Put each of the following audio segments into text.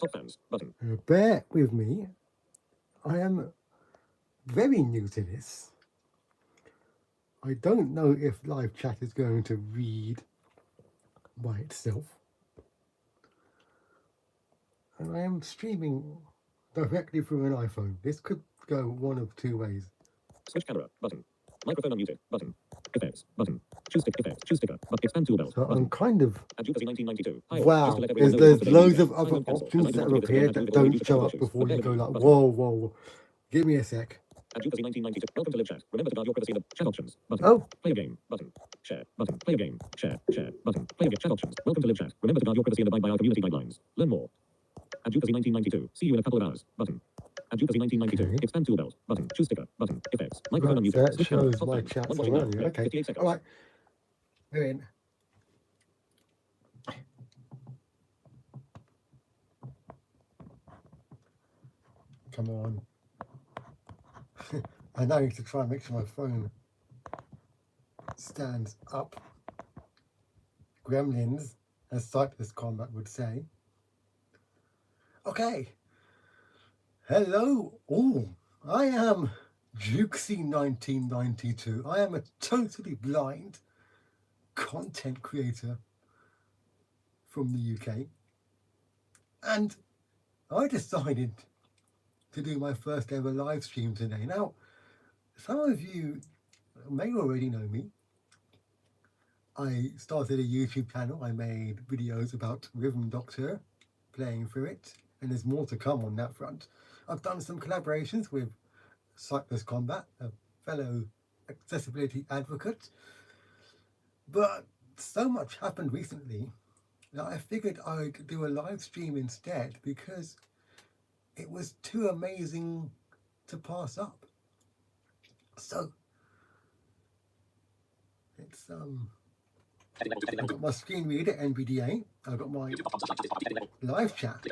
Top fans button. Bear with me. I am very new to this. I don't know if live chat is going to read by itself. And I am streaming directly through an iPhone. This could go one of two ways. Switch camera button. Microphone unmuted button. Effects button. Choose stick effects. Choose sticker. But expand tool belt. So button. I'm kind of... Adjucasi 1992. Hi, Wow, just to let everyone know there's today loads is of Tuesday. other Time won't cancel, options as I that do are not up edit here this again, that as I already don't used show technical up issues. before But you bear go with me. like, Button. whoa, whoa. Give me a sec. Adjucasi 1992. Welcome to live chat. Remember to guard your privacy in the chat options. Button. Oh, Play a game. Button. Share. Button. Play a game. Share. Share. Button. Play a game. Chat options. Welcome to live chat. Remember to guard your privacy and abide by our community guidelines. Learn more. Adjucasi 1992. See you in a couple of hours. Button. Adjucasi 1992. okay. Expand tool belt. Button. Choose sticker. Button. Effects. Microphone Right, unmuted. that Switch camera. shows Top my fans. chats One from watching now. earlier. Red. Okay, 58 seconds. all right. We're in. Come on. I now need to try and make sure my phone stands up. Gremlins, as Cypress Combat would say. Okay. Hello all. I am Jukesy1992. I am a totally blind content creator from the UK. And I decided to do my first ever live stream today. Now, some of you may already know me. I started a YouTube channel. I made videos about Rhythm Doctor, playing through it, and there's more to come on that front. I've done some collaborations with Cypress Combat, a fellow accessibility advocate, but so much happened recently that I figured I'd do a live stream instead because it was too amazing to pass up. So it's I've got my screen reader NVDA, I've got my live chat.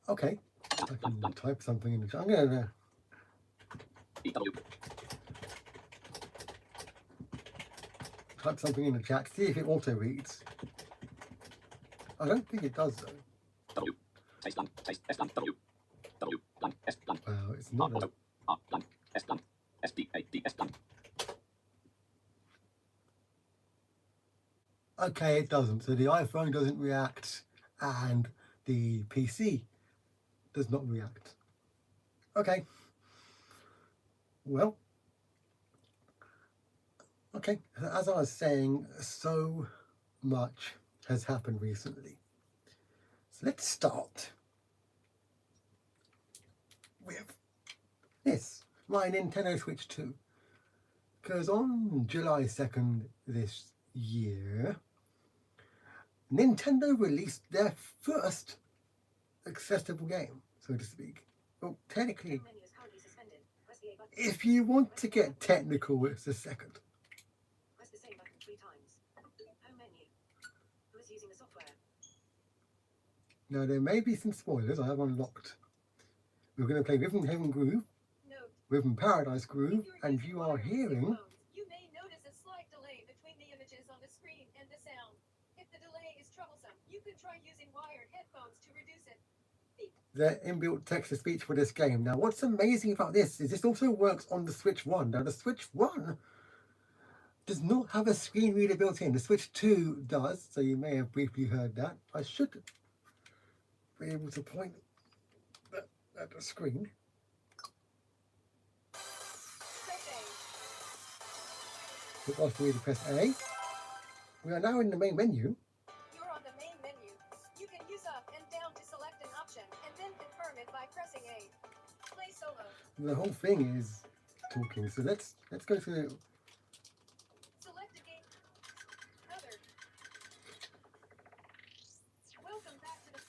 Okay, I can type something in the chat. I'm gonna type something in the chat, see if it auto reads. I don't think it does though. Wow, it's not a... Okay, it doesn't. So the iPhone doesn't react and the PC does not react. Okay. Well, okay, as I was saying, so much has happened recently. So let's start with this, my Nintendo Switch 2. Because on July 2nd this year, Nintendo released their first accessible game, so to speak. Well, technically, if you want to get technical, it's the second. Press the same button 3 times. Home menu. Who is using the software? Now, there may be some spoilers I have unlocked. We're going to play Rhythm Heaven Groove, Rhythm Paradise Groove, and you are hearing... You may notice a slight delay between the images on the screen and the sound. If the delay is troublesome, you can try using wired headphones to reduce it. The inbuilt text-to-speech for this game. Now, what's amazing about this is this also works on the Switch 1. Now, the Switch 1 does not have a screen reader built in. The Switch 2 does, so you may have briefly heard that. I should be able to point that at the screen. But after we press A, we are now in the main menu. You're on the main menu. You can use up and down to select an option and then confirm it by pressing A. Play solo. The whole thing is talking. So let's go to... Select a game. Other. Welcome back to the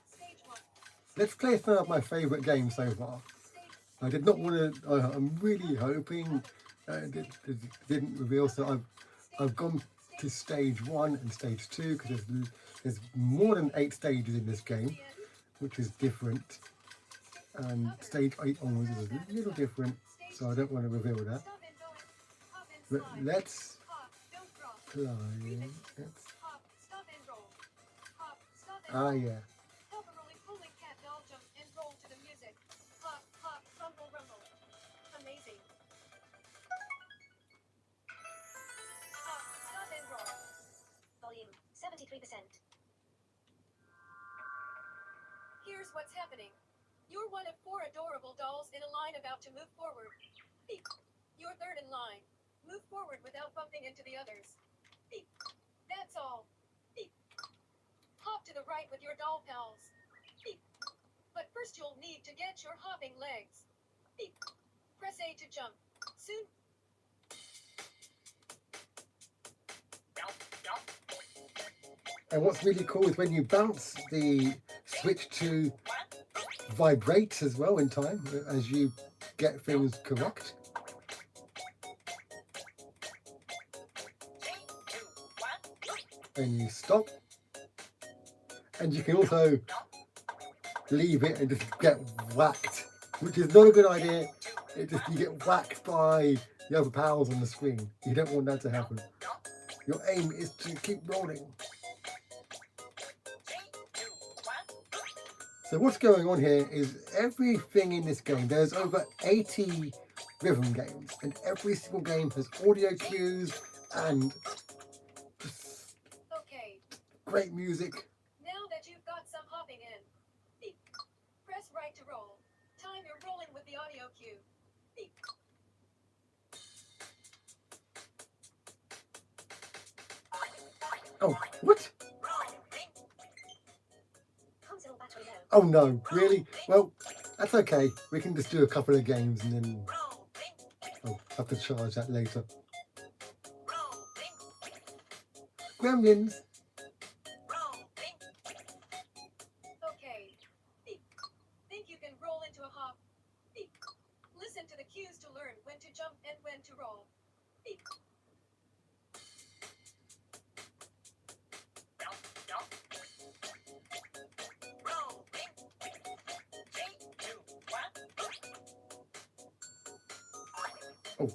stage 1. Let's play some of my favourite games so far. I did not want to... I'm really hoping it didn't reveal. So I've gone to stage 1 and stage 2 because there's more than 8 stages in this game, which is different. And stage 8 onwards is a little different, so I don't want to reveal that. But let's Flying. That's... Hop, stop and roll. Hop, stop and Ah, roll. yeah. Help a roly-poly cat doll jump and roll to the music. Hop, hop, rumble, rumble. Amazing. Hop, stop and roll. Volume 73%. Here's what's happening. You're one of 4 adorable dolls in a line about to move forward. Beep. You're third in line. Move forward without bumping into the others. Beep. That's all. Beep. Hop to the right with your doll pals. Beep. But first you'll need to get your hopping legs. Beep. Press A to jump. Soon. And what's really cool is when you bounce, the switch to vibrate as well in time as you get things correct. And you stop. And you can also leave it and just get whacked, which is not a good idea. It just, you get whacked by the other pals on the screen. You don't want that to happen. Your aim is to keep rolling. So what's going on here is everything in this game, there's over 80 rhythm games, and every single game has audio cues and just Okay. great music. Now that you've got some hopping in. Beep. Press right to roll. Time you're rolling with the audio cue. Beep. Oh, what? Console battery low. Oh no, really? Well, that's okay. We can just do a couple of games and then I'll have to charge that later. Gremlins. Okay. Beep. Think you can roll into a hop. Beep. Listen to the cues to learn when to jump and when to roll. Beep. Oh,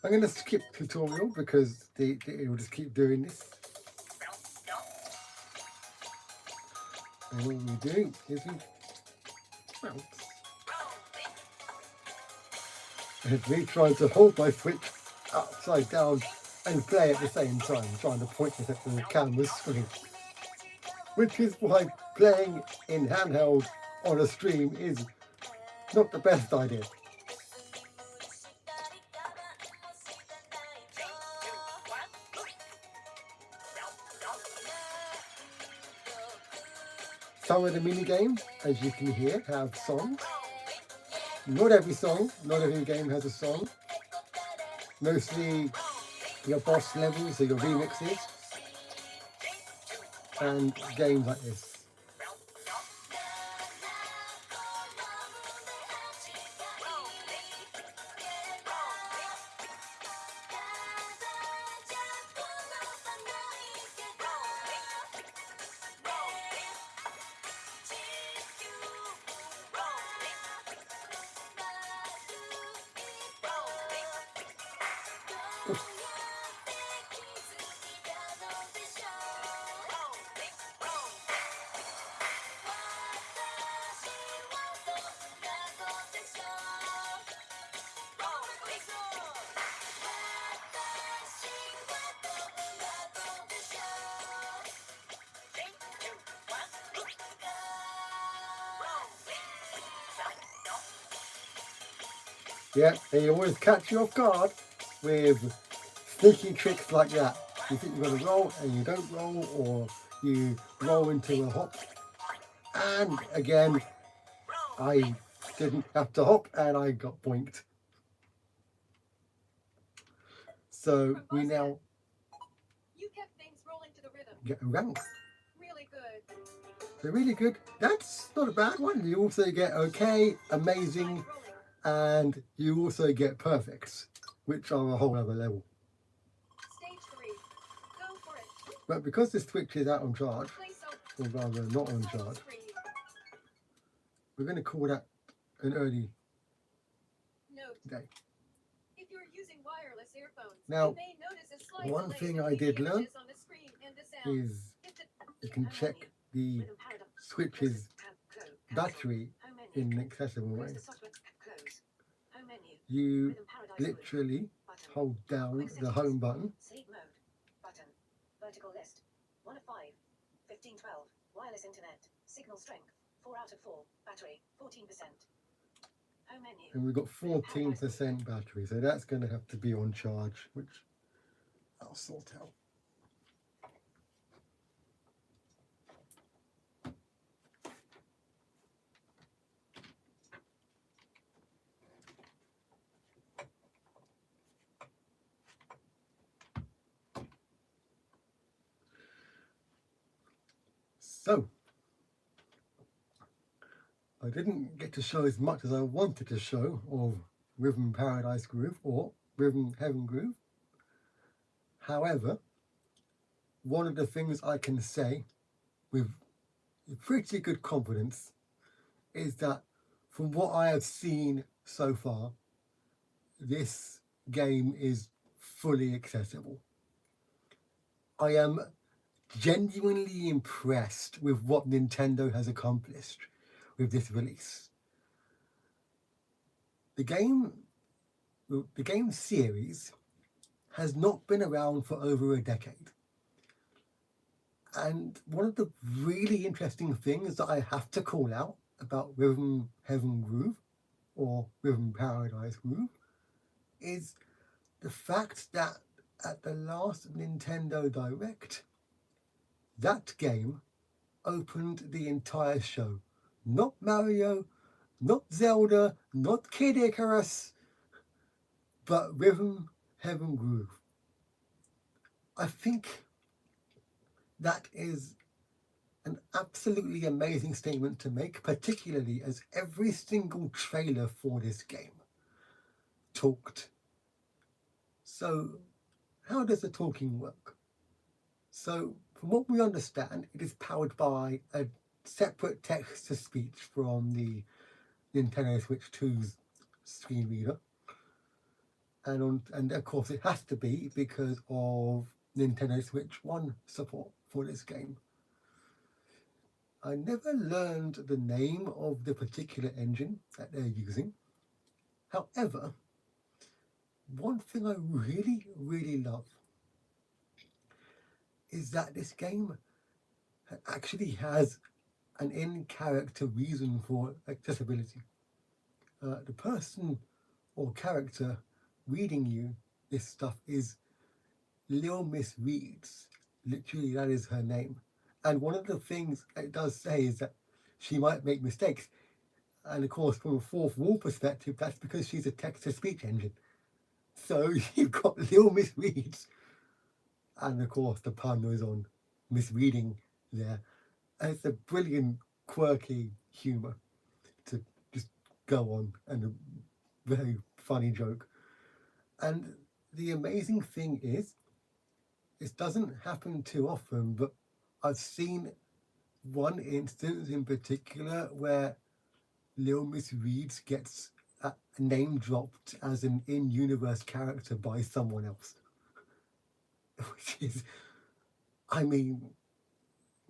I'm going to skip tutorial because it will just keep doing this. And all we do is we bounce. And it's me trying to hold my switch upside down and play at the same time, trying to point it at the camera screen. Which is why playing in handheld on a stream is not the best idea. Some of the mini games, as you can hear, have songs. Not every song, not every game has a song. Mostly your boss levels or your remixes and games like this. Yeah, they always catch you off guard with sneaky tricks like that. You think you're going to roll and you don't roll, or you roll into a hop. And again, I didn't have to hop and I got boinked. So we now You kept things rolling to the rhythm. get a rank. Really good. They're really good. That's not a bad one. You also get okay, amazing, and you also get perfects, which are a whole other level. Stage 3. Go for it. But because the Switch is out on charge, Place or rather not on charge, we're going to call that an early Note. day. If you're using wireless earphones, Now, you may notice a slight one delay thing I between did the learn images on the screen and the sound. is If the you can check the Switch's battery in an accessible way. You literally hold down the home button. Sleep mode. Button. Vertical list. 1 of 5. 1512. Wireless internet. Signal strength. 4 out of 4. Battery. 14%. Home menu. And we've got 14% battery, so that's going to have to be on charge, which I'll sort out. So, I didn't get to show as much as I wanted to show of Rhythm Paradise Groove or Rhythm Heaven Groove. However, one of the things I can say with pretty good confidence is that from what I have seen so far, this game is fully accessible. I am genuinely impressed with what Nintendo has accomplished with this release. The game series has not been around for over a decade. And one of the really interesting things that I have to call out about Rhythm Heaven Groove or Rhythm Paradise Groove is the fact that at the last Nintendo Direct, that game opened the entire show. Not Mario, not Zelda, not Kid Icarus, but Rhythm Heaven Groove. I think that is an absolutely amazing statement to make, particularly as every single trailer for this game talked. So, how does the talking work? So, from what we understand, it is powered by a separate text-to-speech from the Nintendo Switch 2's screen reader. And of course it has to be because of Nintendo Switch 1 support for this game. I never learned the name of the particular engine that they're using. However, one thing I really love is that this game actually has an in-character reason for accessibility. The person or character reading you this stuff is Lil Miss Reads. Literally, that is her name. And one of the things it does say is that she might make mistakes. And of course, from a fourth wall perspective, that's because she's a text-to-speech engine. So you've got Lil Miss Reads. And of course, the pun was on misreading there. And it's a brilliant, quirky humour to just go on, and a very funny joke. And the amazing thing is, this doesn't happen too often, but I've seen one instance in particular where Lil Miss Reads gets name dropped as an in-universe character by someone else. Which is, I mean,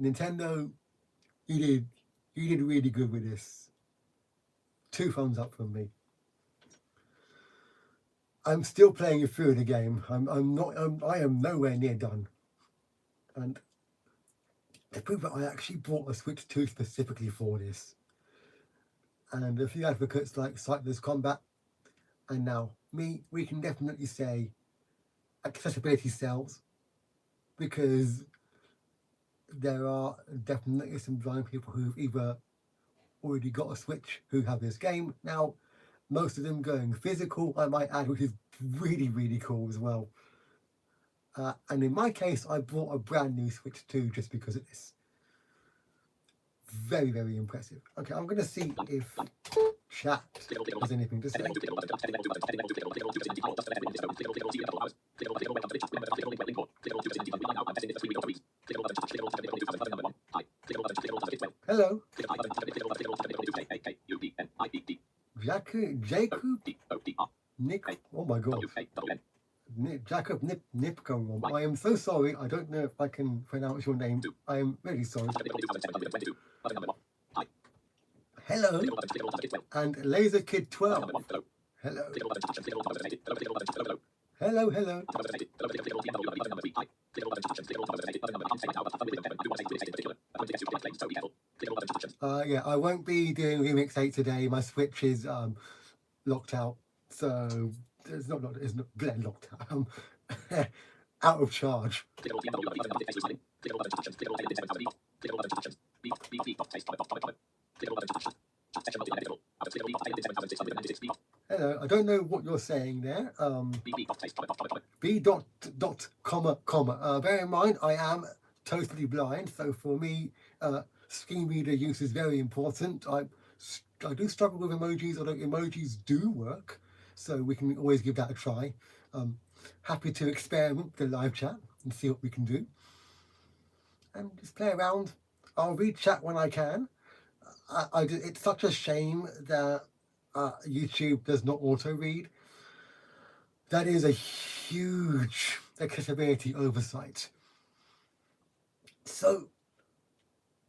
Nintendo, you did really good with this. 2 thumbs up from me. I'm still playing through the game. I am nowhere near done. And to prove that, I actually bought a Switch 2 specifically for this. And a few advocates like Sightless Combat and now me, we can definitely say accessibility sells, because there are definitely some blind people who've either already got a Switch who have this game. Now, most of them going physical, I might add, which is really cool as well. And in my case, I bought a brand new Switch 2 just because of this. very, very impressive. Okay, I'm going to see if chat has anything to say. Hello. Jacob Nick. Oh my god. Jacob Nipko. I am so sorry. I don't know if I can pronounce your name. I am really sorry. Hello. And Laser Kid 12. Hello. Hello, hello. Yeah, I won't be doing Remix 8 today. My Switch is locked out, so it's not locked out. Out of charge. Hello, I don't know what you're saying there. B dot comma. Bear in mind, I am totally blind, so for me, screen reader use is very important. I do struggle with emojis, although emojis do work, so we can always give that a try. Happy to experiment with the live chat and see what we can do. And just play around. I'll read chat when I can. It's such a shame that YouTube does not auto-read. That is a huge accessibility oversight. So,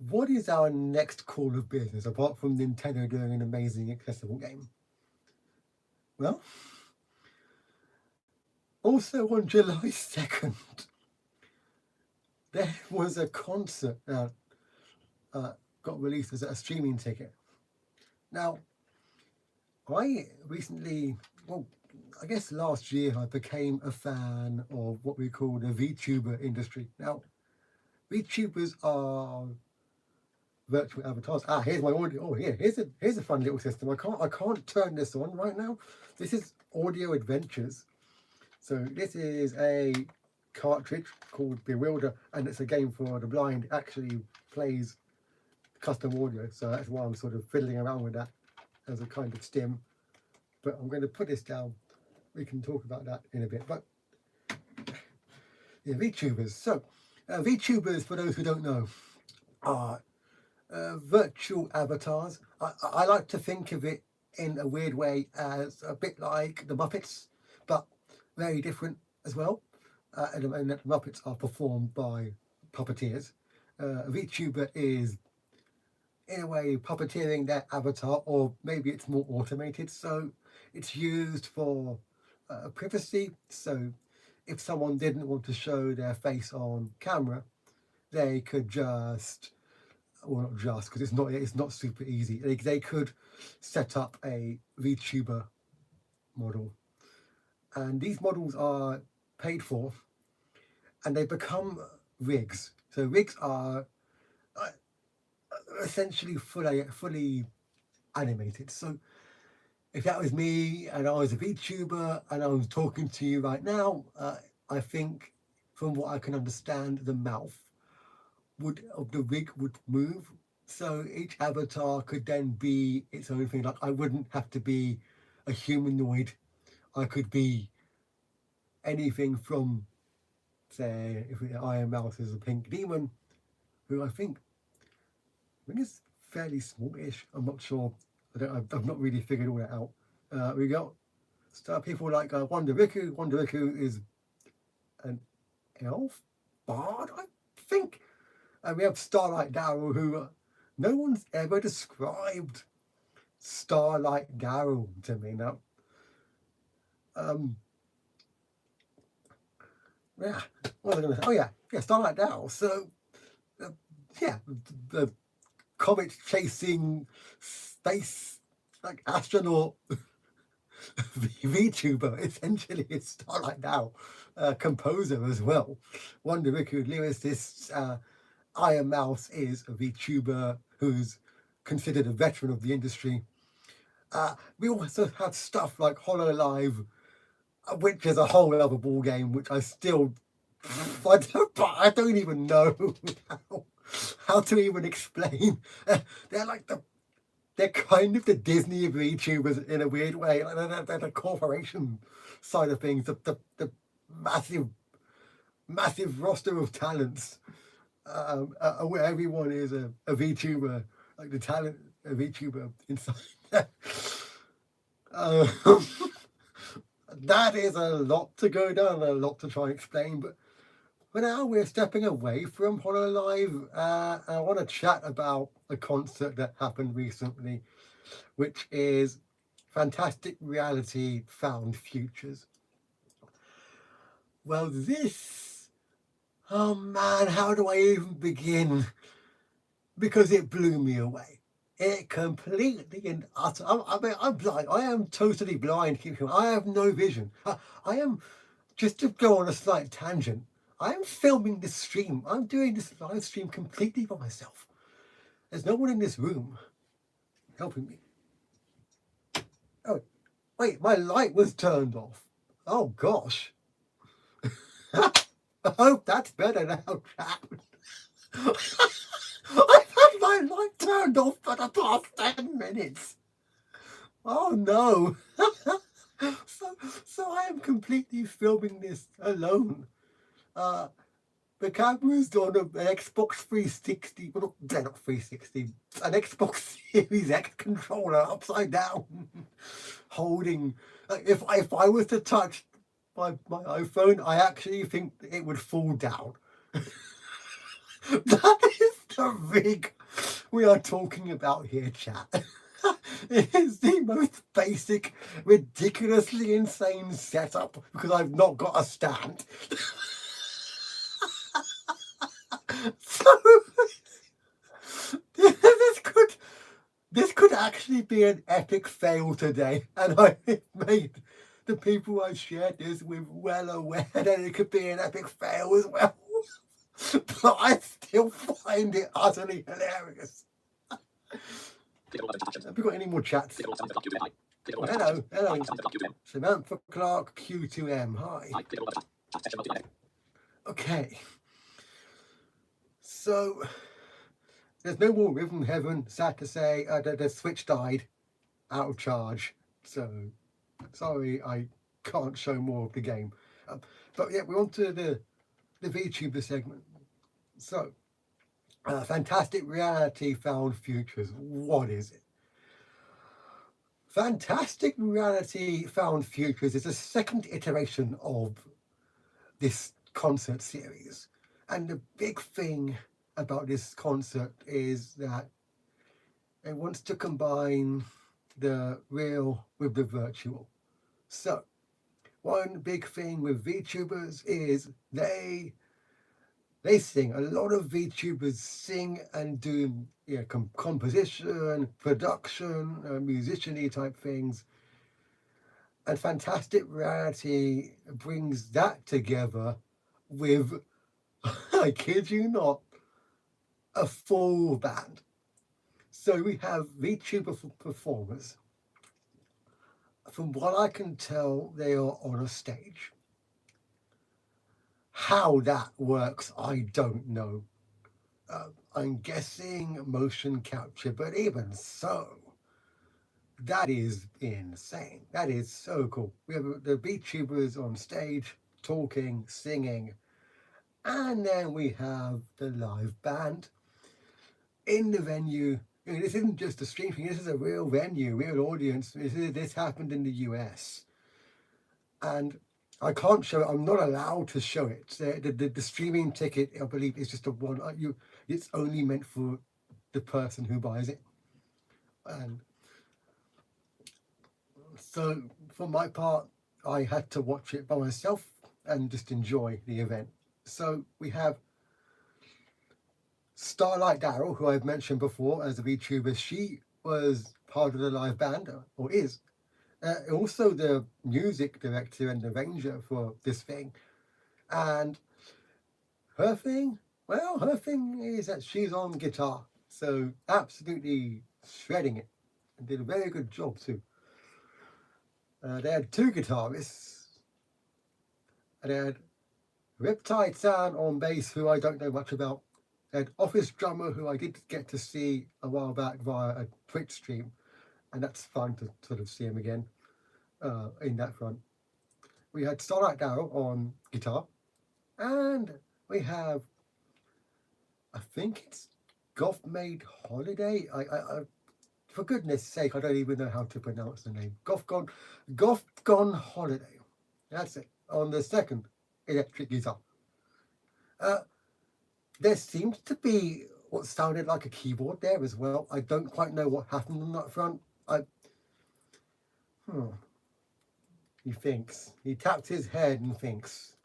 what is our next call of business, apart from Nintendo doing an amazing accessible game? Well, also on July 2nd, there was a concert that got released as a streaming ticket. Now, I recently, well, I guess last year, I became a fan of what we call the VTuber industry. Now, VTubers are virtual avatars. Here's my audio. Oh, here's a fun little system. I can't turn this on right now. This is Audio Adventures. So this is a cartridge called Bewilder, and it's a game for the blind. It actually plays custom audio, so that's why I'm sort of fiddling around with that as a kind of stim. But I'm going to put this down. We can talk about that in a bit. But yeah, VTubers. So VTubers, for those who don't know, are virtual avatars. I like to think of it in a weird way as a bit like the Muppets, but very different as well. And the Muppets are performed by puppeteers. A VTuber is, in a way, puppeteering their avatar, or maybe it's more automated. So it's used for privacy. So if someone didn't want to show their face on camera, they could just, well, not just, because it's not super easy. They could set up a VTuber model, and these models are paid for, and they become rigs. So rigs are essentially fully animated. So if that was me and I was a VTuber and I was talking to you right now, I think from what I can understand, the mouth of the rig would move. So each avatar could then be its own thing. Like, I wouldn't have to be a humanoid. I could be anything from, say, if Iron Mouse is a pink demon, who I think is fairly smallish. I'm not sure. I've not really figured all that out. We got people like Wonder Riku. Wonder Riku is an elf bard, I think. And we have Starlight Daryl, who no one's ever described Starlight Daryl to me now. Yeah, what was I going to say? Oh yeah, Starlight Daryl. So yeah, the comet chasing space like astronaut VTuber, essentially. It's Starlight Daryl, composer as well. Wonder Riku, lyricist. Iron Mouse is a VTuber who's considered a veteran of the industry. We also have stuff like HoloLive, which is a whole other ball game, which I still I don't even know how to even explain. They're like they're kind of the Disney of VTubers in a weird way. Like they're the corporation side of things, the massive roster of talents, where everyone is a VTuber, like the talent a VTuber inside. um, that is a lot to go down, a lot to try and explain, but for now we're stepping away from Hololive. I want to chat about a concert that happened recently, which is Fantastic Reality Found Futures. Well, oh man, how do I even begin? Because it blew me away. It completely and utter. I mean, I'm blind. I am totally blind. I have no vision. I am, just to go on a slight tangent, I am filming this stream. I'm doing this live stream completely by myself. There's no one in this room helping me. Oh, wait, my light was turned off. Oh gosh. I hope that's better now, chat. I've had my light turned off for the past 10 minutes. Oh no. So I am completely filming this alone. The camera's on an Xbox 360, well, not 360, an Xbox Series X controller upside down, holding. If I was to touch my iPhone, I actually think it would fall down. That is the rig we are talking about here, chat. It is the most basic, ridiculously insane setup because I've not got a stand. So this could actually be an epic fail today, and I made the people I shared this with well aware that it could be an epic fail as well. But I still find it utterly hilarious. Have we got any more chats? Hello. Samantha Clark Q2M. Hi. Okay. So there's no more Rhythm Heaven. Sad to say, the Switch died out of charge. So sorry, I can't show more of the game. But yeah, we're on to the VTuber segment. So, Fantastic Reality Found Futures. What is it? Fantastic Reality Found Futures is a second iteration of this concert series. And the big thing about this concert is that it wants to combine the real with the virtual. So, one big thing with VTubers is they sing. A lot of VTubers sing and do composition, production, musician-y type things. And Fantastic Reality brings that together with, I kid you not, a full band. So we have VTuber performers. From what I can tell, they are on a stage. How that works, I don't know. I'm guessing motion capture, but even so, that is insane. That is so cool. We have the VTubers on stage talking, singing, and then we have the live band in the venue. This isn't just a stream thing, this is a real venue, real audience. This happened in the US. And I can't show it. I'm not allowed to show it. The streaming ticket, I believe, is just a one. It's only meant for the person who buys it. And so, for my part, I had to watch it by myself and just enjoy the event. So we have Starlight Daryl, who I've mentioned before as a VTuber. She was part of the live band, or is. Also the music director and arranger for this thing. And her thing is that she's on guitar. So absolutely shredding it. And did a very good job too. They had two guitarists. And they had Riptide San on bass, who I don't know much about. An office drummer who I did get to see a while back via a Twitch stream, and that's fun to sort of see him again in that front. We had Starlight Darrow on guitar, and we have, I think it's Goth Made Holiday. I for goodness sake, I don't even know how to pronounce the name. Goth Gone Holiday. That's it. On the second electric guitar. There seems to be what sounded like a keyboard there as well. I don't quite know what happened on that front. He thinks. He taps his head and thinks.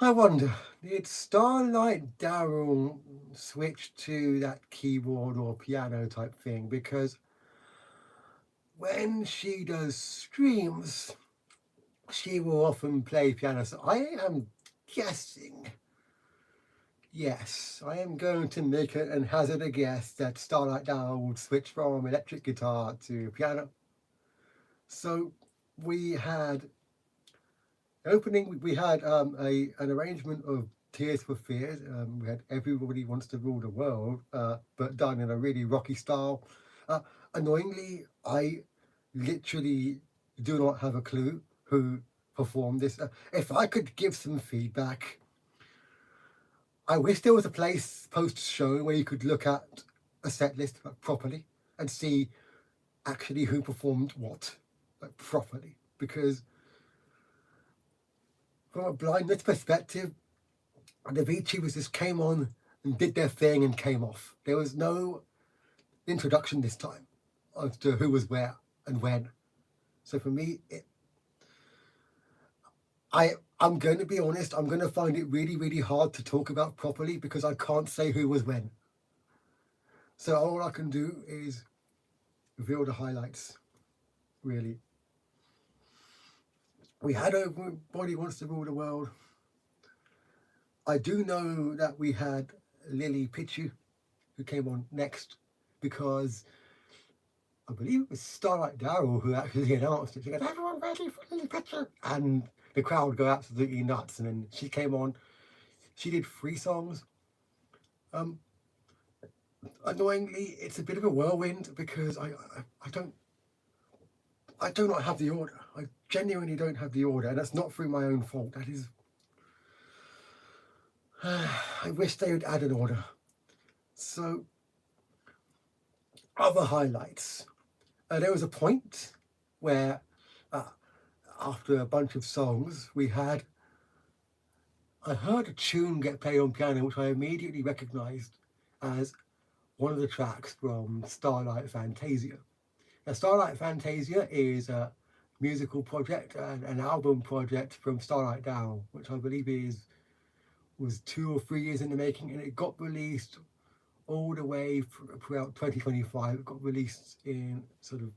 I wonder, did Starlight Darrell switch to that keyboard or piano type thing? Because when she does streams, she will often play piano. So I am guessing, yes, I am going to make it and hazard a guess that Starlight Darrell would switch from electric guitar to piano. So we had opening, we had an arrangement of Tears for Fears. We had Everybody Wants to Rule the World, but done in a really rocky style. Annoyingly, I literally do not have a clue who performed this. If I could give some feedback, I wish there was a place post-show where you could look at a set list properly and see actually who performed what properly, because from a blindness perspective, the VTubers just came on and did their thing and came off. There was no introduction this time as to who was where and when. So for me, I'm going to be honest, I'm going to find it really, really hard to talk about properly because I can't say who was when. So all I can do is reveal the highlights, really. We had Everybody Wants to Rule the World. I do know that we had Lily Pichu, who came on next, because I believe it was Starlight Darrell who actually announced it. She goes, "Everyone ready for Lily Pichu?" And the crowd go absolutely nuts. And then she came on. She did 3 songs. Annoyingly, it's a bit of a whirlwind because I do not have the order. I genuinely don't have the order, and that's not through my own fault. That is, I wish they would add an order. So, other highlights. There was a point where, after a bunch of songs, I heard a tune get played on piano, which I immediately recognised as one of the tracks from Starlight Fantasia. Now, Starlight Fantasia is a musical project, an album project from Starlight Darrell, which I believe was 2 or 3 years in the making, and it got released all the way throughout 2025. It got released in sort of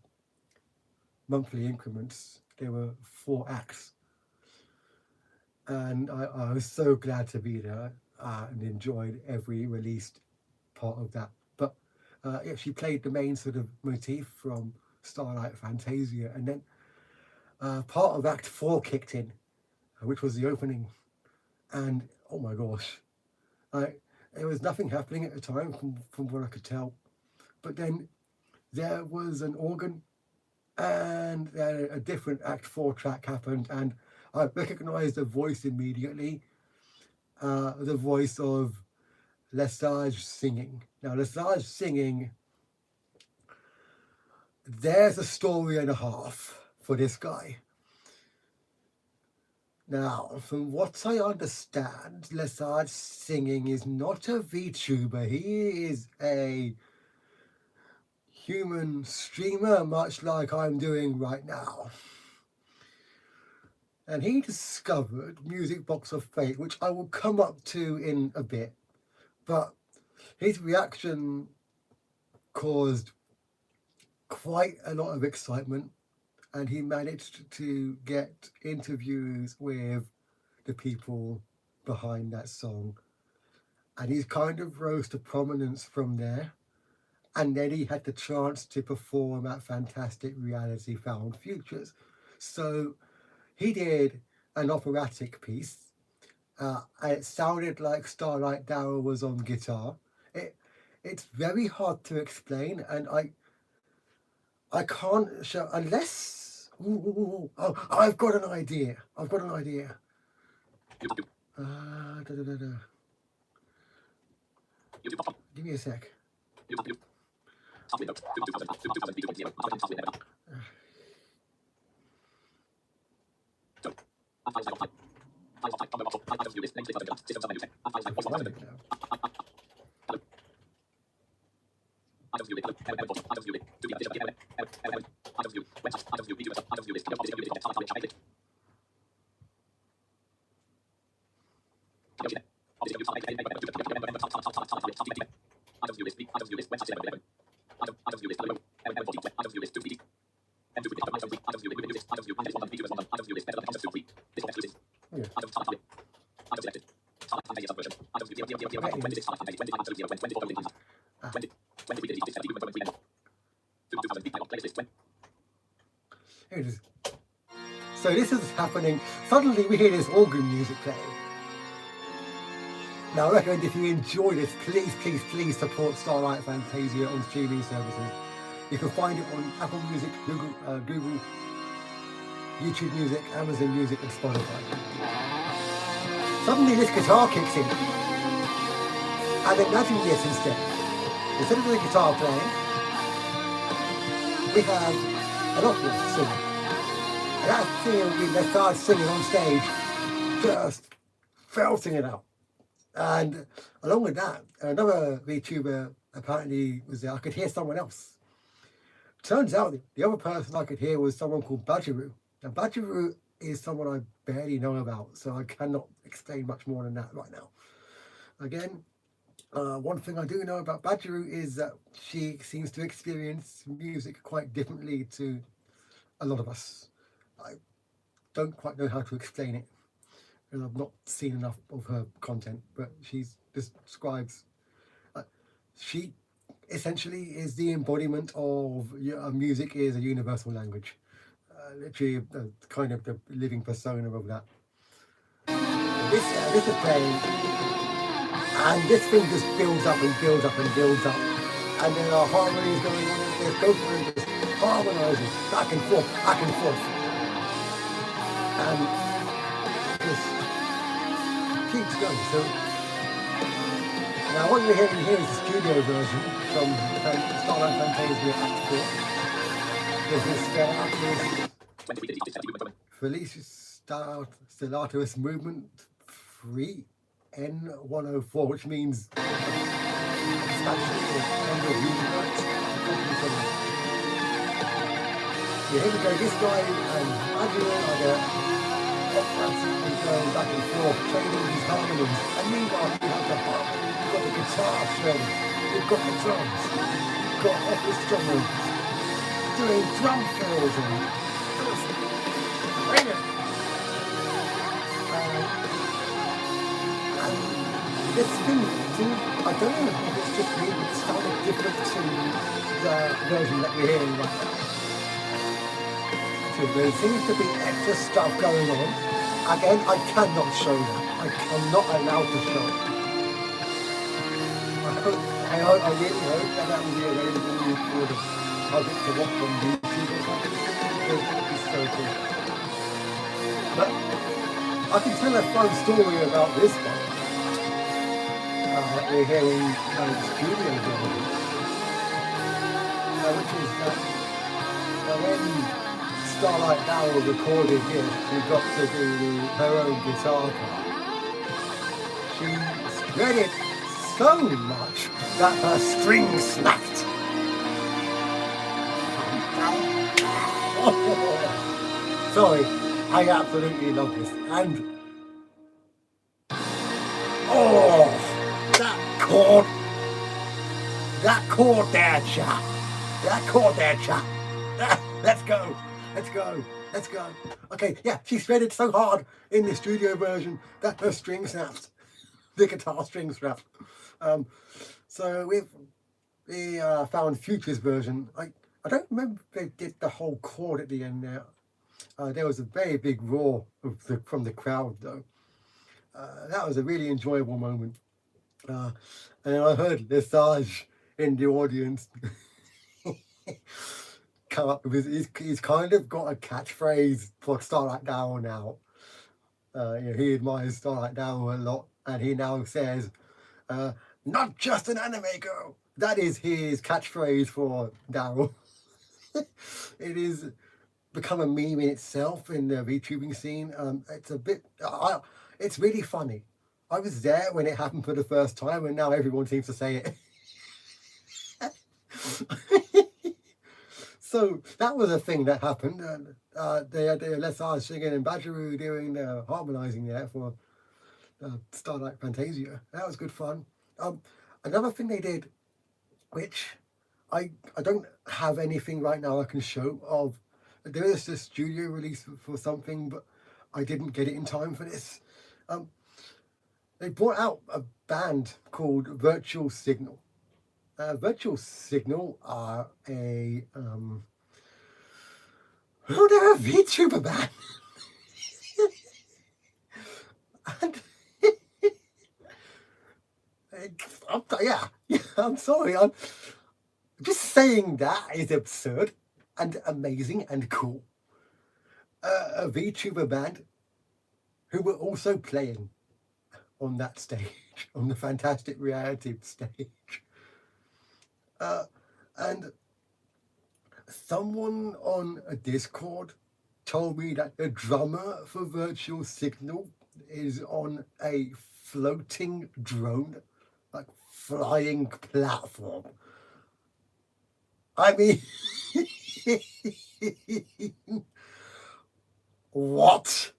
monthly increments. There were 4 acts, and I was so glad to be there and enjoyed every released part of that. But yeah, she played the main sort of motif from Starlight Fantasia, and then part of Act 4 kicked in, which was the opening, and oh my gosh, there was nothing happening at the time from what I could tell, but then there was an organ, and then a different Act 4 track happened, and I recognised the voice immediately, the voice of Lesage singing. Now, Lesage singing, there's a story and a half for this guy. Now, from what I understand, Lesage singing is not a VTuber. He is a human streamer, much like I'm doing right now. And he discovered Music Box of Fate, which I will come up to in a bit. But his reaction caused quite a lot of excitement, and he managed to get interviews with the people behind that song, and he's kind of rose to prominence from there. And then he had the chance to perform at Fantastic Reality Found Futures. So he did an operatic piece, and it sounded like Starlight Darrell was on guitar. It's very hard to explain, and I can't show unless. Oh, I've got an idea. I've got an idea. Da, da, da, da. Give me a sec. Here it is. So this is happening. Suddenly we hear this organ music playing. Now I recommend if you enjoy this, please support Starlight Fantasia on streaming services. You can find it on Apple Music, Google, YouTube Music, Amazon Music and Spotify. Suddenly this guitar kicks in. And imagine this instead. Instead of the guitar playing, we have an opera singer. And that singer will be the third singing on stage, just belting it out. And along with that, another VTuber apparently was there. I could hear someone else. Turns out the other person I could hear was someone called Badgeroo. Now Badgeroo is someone I barely know about, so I cannot explain much more than that right now. Again, one thing I do know about Badgeroo is that she seems to experience music quite differently to a lot of us. I don't quite know how to explain it, and I've not seen enough of her content, but she describes she essentially is the embodiment of music is a universal language. Literally kind of the living persona of that. This is playing, and this thing just builds up and builds up and builds up, and there are harmonies going on. There's both of them just harmonizing back and forth, and just keeps going. So now what you're hearing here is the studio version from Starlight Fantasia Act 4. There's this Felice Stellatus Movement 3 N104, which means expansion or end of universe. Yeah, here we go. This guy and Adrian are there, going back and forth, trading these harmonies. And meanwhile, you have the harmony, you've got the guitar shredding, you've got the drums, you've got office drummers doing drum fills and just brilliant. And this thing, I don't know if it's just me, but it sounded different to the version that we're hearing right now. So there seems to be extra stuff going on. Again, I cannot show that. I cannot allow to show it. I really hope that will be available for the public to watch on YouTube or something. Because it would be so cool. But I can tell a fun story about this one. That we're hearing the studio version. Which is that when Starlight Darrell recorded this, she got to do her own guitar part. She spread it so much that her string snapped. Sorry, I absolutely love this. And that chord there, chap. That chord there, chap. Let's go. Let's go. Let's go. Okay, yeah, she shredded so hard in the studio version that her string snapped. The guitar string snapped. So we found Future's version. I don't remember if they did the whole chord at the end there. There was a very big roar from the crowd though. That was a really enjoyable moment. And I heard Lesage in the audience come up with he's kind of got a catchphrase for Starlight Darrell now. He admires Starlight Darrell a lot, and he now says, "Not just an anime girl." That is his catchphrase for Darrell. It is become a meme in itself in the VTubing scene. It's a bit, it's really funny. I was there when it happened for the first time, and now everyone seems to say it. So that was a thing that happened. They had Lesage singing and Badgeroo doing the harmonizing there for Starlight Fantasia. That was good fun. Another thing they did, which I don't have anything right now I can show of. There is a studio release for something, but I didn't get it in time for this. They brought out a band called Virtual Signal. Virtual Signal are they're a VTuber band. And I'm sorry. I'm just saying that is absurd and amazing and cool. A VTuber band who were also playing on that stage, on the Fantastic Reality stage. And someone on a Discord told me that the drummer for Virtual Signal is on a floating drone, like flying platform. I mean, what?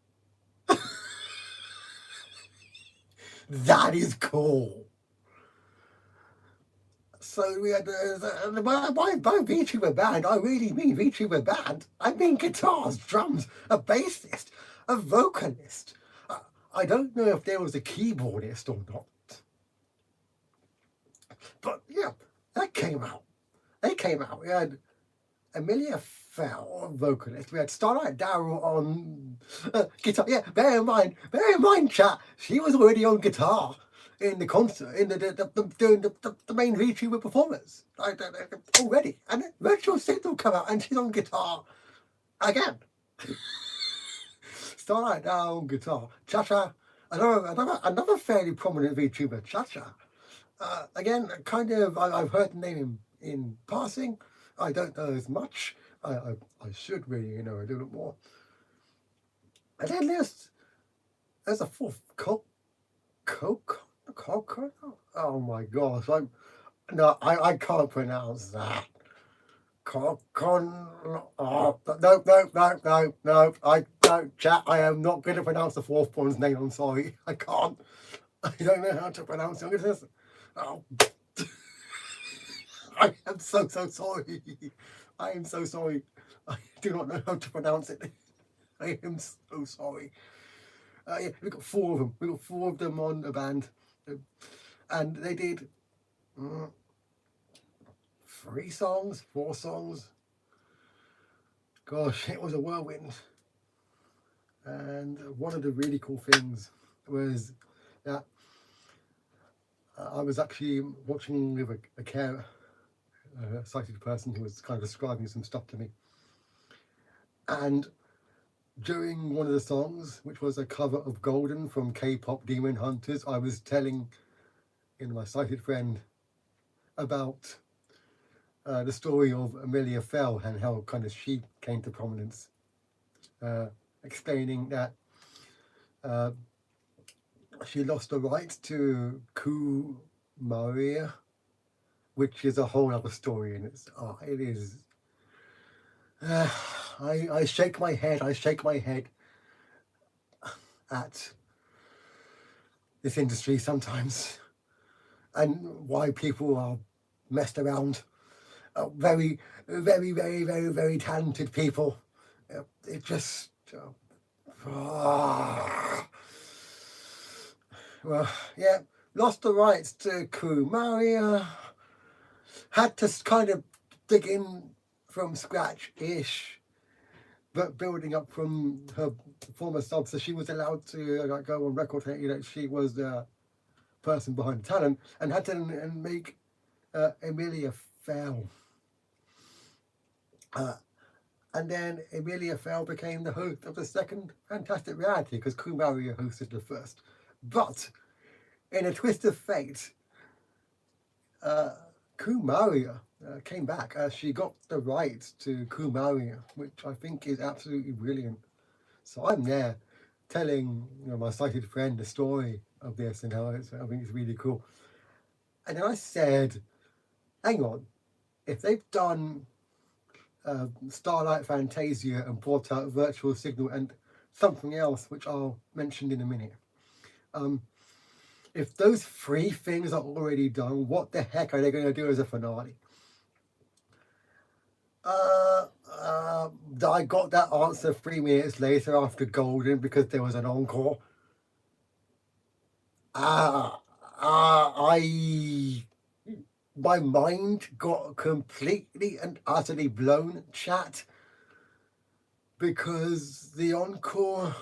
That is cool. So we had by VTuber band, I really mean VTuber band. I mean guitars, drums, a bassist, a vocalist. I don't know if there was a keyboardist or not. But yeah, that came out. They came out. We had Amelia Fell, vocalist. We had Starlight Darrell on guitar. Yeah, bear in mind, chat. She was already on guitar in the concert, in the main VTuber performance already. And then Virtual Signal come out, and she's on guitar again. Starlight Darrell on guitar. Cha-Cha, another fairly prominent VTuber. Cha-Cha. Again, kind of, I've heard the name in passing. I don't know as much. I should really know a little more. And then there's a fourth, Coke. Oh my gosh! I can't pronounce that. No. I don't, chat. I am not going to pronounce the fourth one's name. I'm sorry. I can't. I don't know how to pronounce it. Oh. I am so sorry. I am so sorry. I do not know how to pronounce it. I am so sorry. Yeah, we got four of them. We got four of them on a band, and they did 4 songs. Gosh, it was a whirlwind. And one of the really cool things was that I was actually watching with a carer, a sighted person who was kind of describing some stuff to me. And during one of the songs, which was a cover of Golden from K-pop Demon Hunters, I was telling my sighted friend about the story of Amelia Fell and how kind of she came to prominence, explaining that she lost the rights to Ku Maria, which is a whole other story, and it is. I shake my head at this industry sometimes, and why people are messed around. Very, very, very, very, very talented people. It just. Well, yeah, lost the rights to Ku Maria. Had to kind of dig in from scratch-ish, but building up from her former sub, so she was allowed to like, go on record saying that she was the person behind the talent, and had to make Emilia fail. And then Emilia Fell became the host of the second Fantastic Reality because Kumaria hosted the first. But in a twist of fate, Kumaria came back. She got the rights to Kumaria, which I think is absolutely brilliant. So I'm there telling my sighted friend the story of this and how I think it's really cool. And then I said, hang on, if they've done Starlight Fantasia and brought out Virtual Signal and something else, which I'll mention in a minute. If those three things are already done, what the heck are they going to do as a finale? I got that answer 3 minutes later after Golden because there was an encore. My mind got completely and utterly blown, chat, because the encore,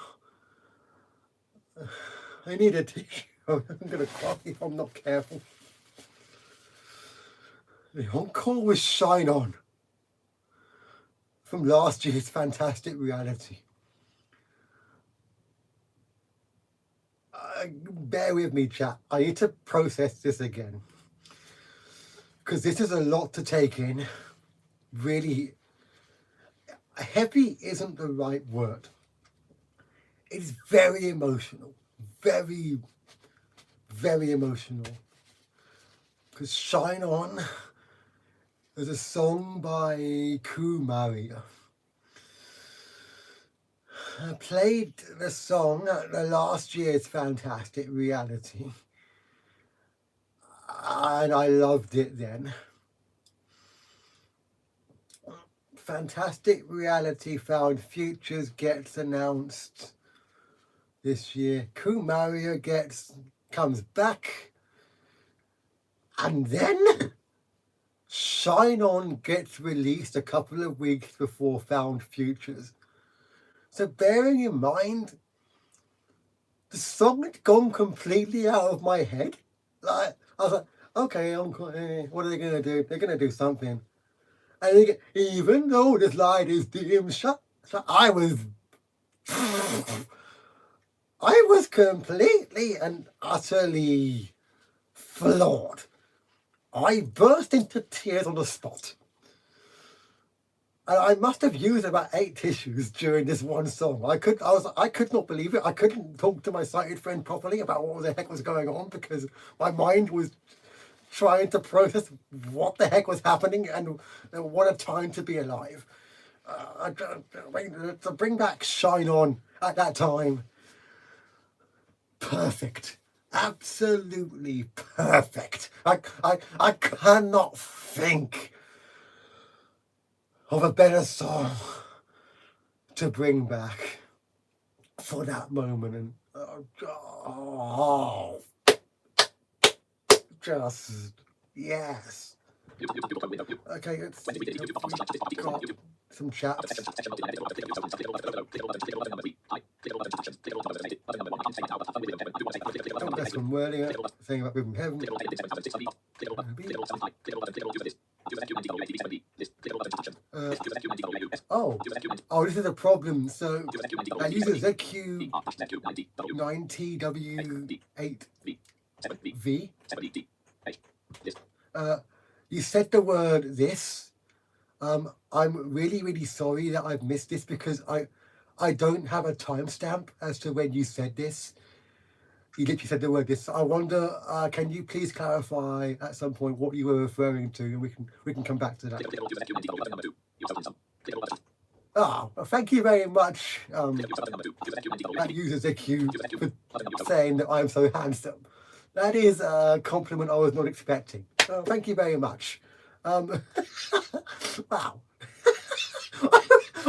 I need a tissue. I'm going to cry if I'm not careful. The encore was Shine On from last year's Fantastic Reality. Bear with me, chat. I need to process this again, because this is a lot to take in. Really, heavy isn't the right word. It's very emotional. Very, very emotional. Because Shine On is a song by Kumaria. I played the song at the last year's Fantastic Reality. And I loved it then. Fantastic Reality Found Futures gets announced this year. Kumaria comes back, and then Shine On gets released a couple of weeks before Found Futures. So bearing in mind, the song had gone completely out of my head. Like, I was like, okay, what are they going to do? They're going to do something. And even though this light is dim, I was completely and utterly floored. I burst into tears on the spot. And I must have used about 8 tissues during this one song. I could not believe it. I couldn't talk to my sighted friend properly about what the heck was going on because my mind was trying to process what the heck was happening and what a time to be alive. To bring back Shine On at that time, perfect. Absolutely perfect. I cannot think of a better song to bring back for that moment. And just yes. Okay, let's got some chats. That's from Whirling saying about Rhythm Heaven. This is a problem. So I use a ZQ90W8V. You said the word this. I'm really, really sorry that I've missed this because I don't have a timestamp as to when you said this. You literally said the word this. I wonder, can you please clarify at some point what you were referring to, and we can come back to that. Well, thank you very much, that user ZQ, for saying that I'm so handsome. That is a compliment I was not expecting. Thank you very much. Wow.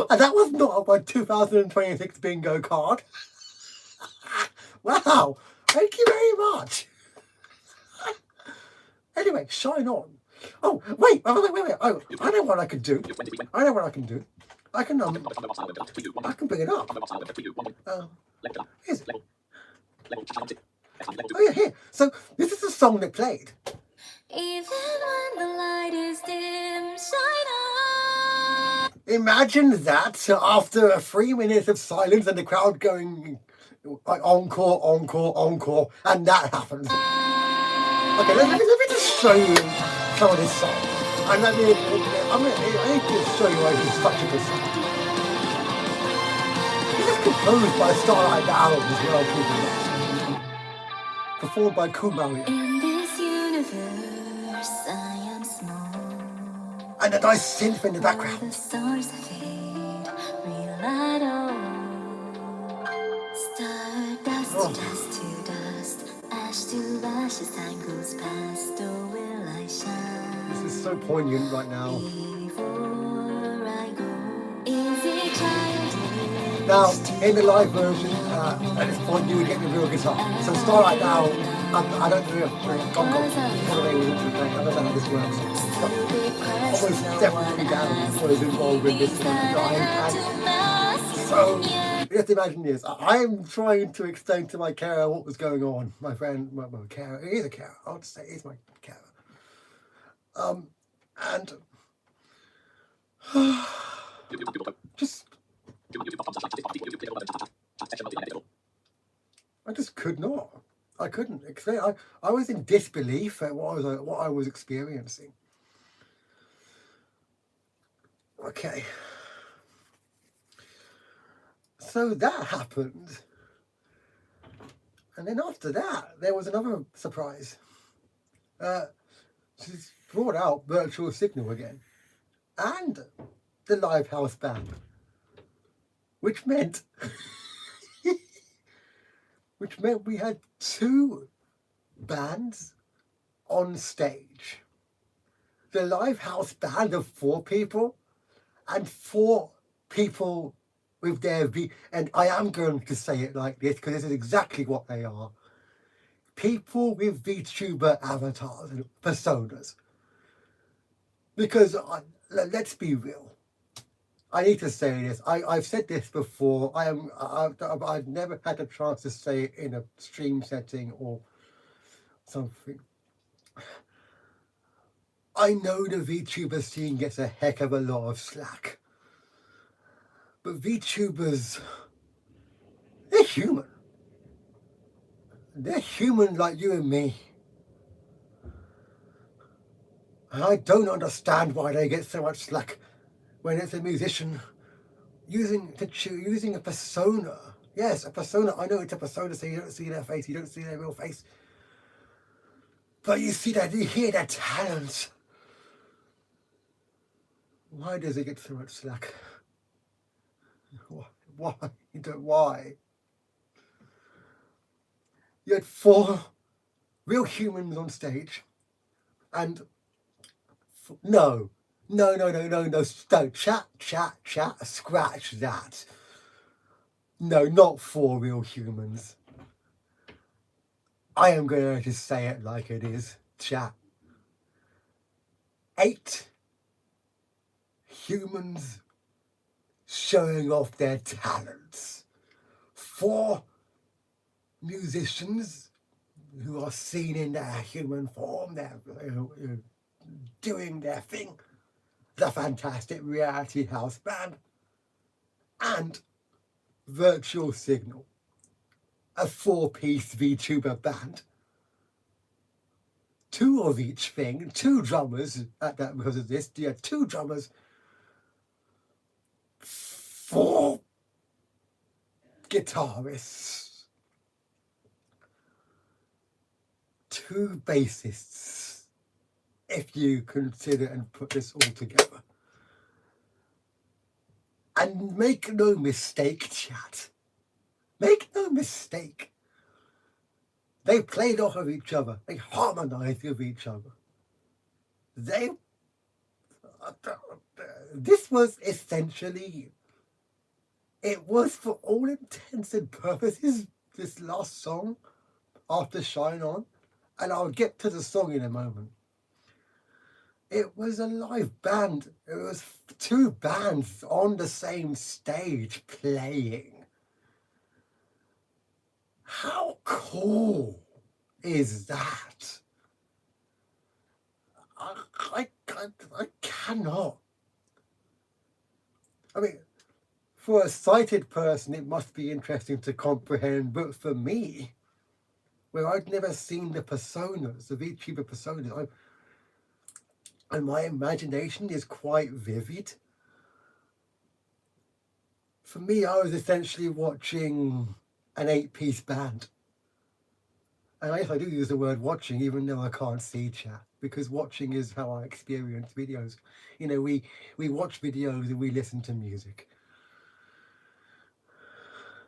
That was not on my 2026 bingo card. Wow. Thank you very much. Anyway, Shine On. Oh, wait. Oh, I know what I can do. I can bring it up. Here's it. Oh yeah, here. So this is the song that played. Even when the light is dim, shine on. Imagine that after 3 minutes of silence and the crowd going like encore, encore, encore, and that happens. Okay, let me just show you some of this song. And I need to show you why this is such a good song. This is composed by Starlight Owl as well, people. Performed by Kumaria. In this universe, I am small. And a nice synth in the background. The stars fade, real light on. Stardust, dust to dust, ash to ashes, time goes past. Oh, will I shine? This is so poignant right now. Before I go, is it childish? Now, in the live version, at this point you would get the real guitar. So Starlight Owl, I don't know if Gong Gong, what are they really playing? I don't know how this works. But almost definitely down was involved in this one. And so, you have to imagine this. I'm trying to explain to my carer what was going on. My friend, my carer, he is a carer. I would say he's my carer. And just I just could not. I couldn't explain. I was in disbelief at what I was experiencing. Okay. So that happened. And then after that, there was another surprise. She's brought out Virtual Signal again. And the Livehouse Band. Which meant we had 2 bands on stage. The Livehouse Band of 4 people and 4 people with their and I am going to say it like this because this is exactly what they are. People with VTuber avatars and personas. Because let's be real. I need to say this. I've said this before. I've never had a chance to say it in a stream setting or something. I know the VTuber scene gets a heck of a lot of slack. But VTubers, they're human. They're human like you and me. And I don't understand why they get so much slack when it's a musician using a persona. Yes, a persona. I know it's a persona, so you don't see their face, you don't see their real face. But you see that, you hear their talent. Why does it get so much slack? Why? Why? You had 4 real humans on stage, and no, chat, scratch that. No, not 4 real humans. I am going to just say it like it is, chat. 8 humans showing off their talents. 4 musicians who are seen in their human form, they're doing their thing. The fantastic reality house band. And Virtual Signal, a 4-piece VTuber band. 2 of each thing, 2 drummers at that because of this. You had 2 drummers, 4 guitarists, 2 bassists, if you consider and put this all together. And make no mistake, chat. Make no mistake. They played off of each other. They harmonized with each other. This was essentially, it was for all intents and purposes, this last song after Shine On. And I'll get to the song in a moment. It was a live band. It was two bands on the same stage playing. How cool is that? I cannot. I mean, for a sighted person, it must be interesting to comprehend, but for me, where I'd never seen the personas, the VTuber personas, and my imagination is quite vivid. For me, I was essentially watching an 8-piece band. And I guess I do use the word watching, even though I can't see chat, because watching is how I experience videos. You know, we watch videos and we listen to music.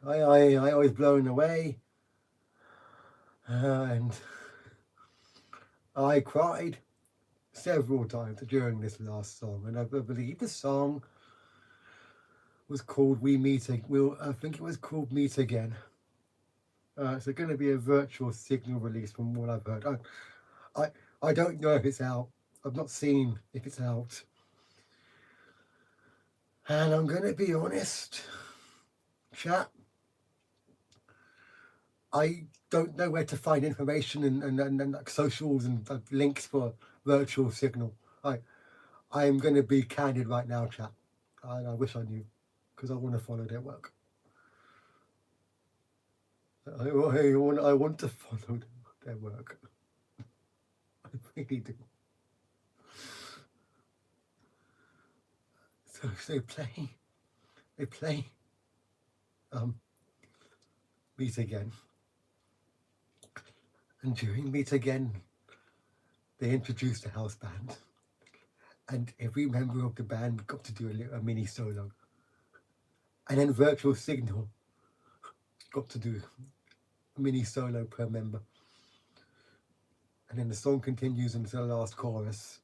I was blown away, and I cried several times during this last song, and I believe the song was called I think it was called Meet Again. It's going to be a virtual signal release from what I've heard. I don't know if it's out. I've not seen if it's out. And I'm going to be honest, chat, I don't know where to find information and like socials and links for virtual signal. I'm going to be candid right now, chat. And I wish I knew, because I want to follow their work. I want to follow their work. I really do. So they play Meet Again. And during Meet Again, they introduced a house band. And every member of the band got to do a mini solo. And then Virtual Signal got to do a mini solo per member. And then the song continues until the last chorus.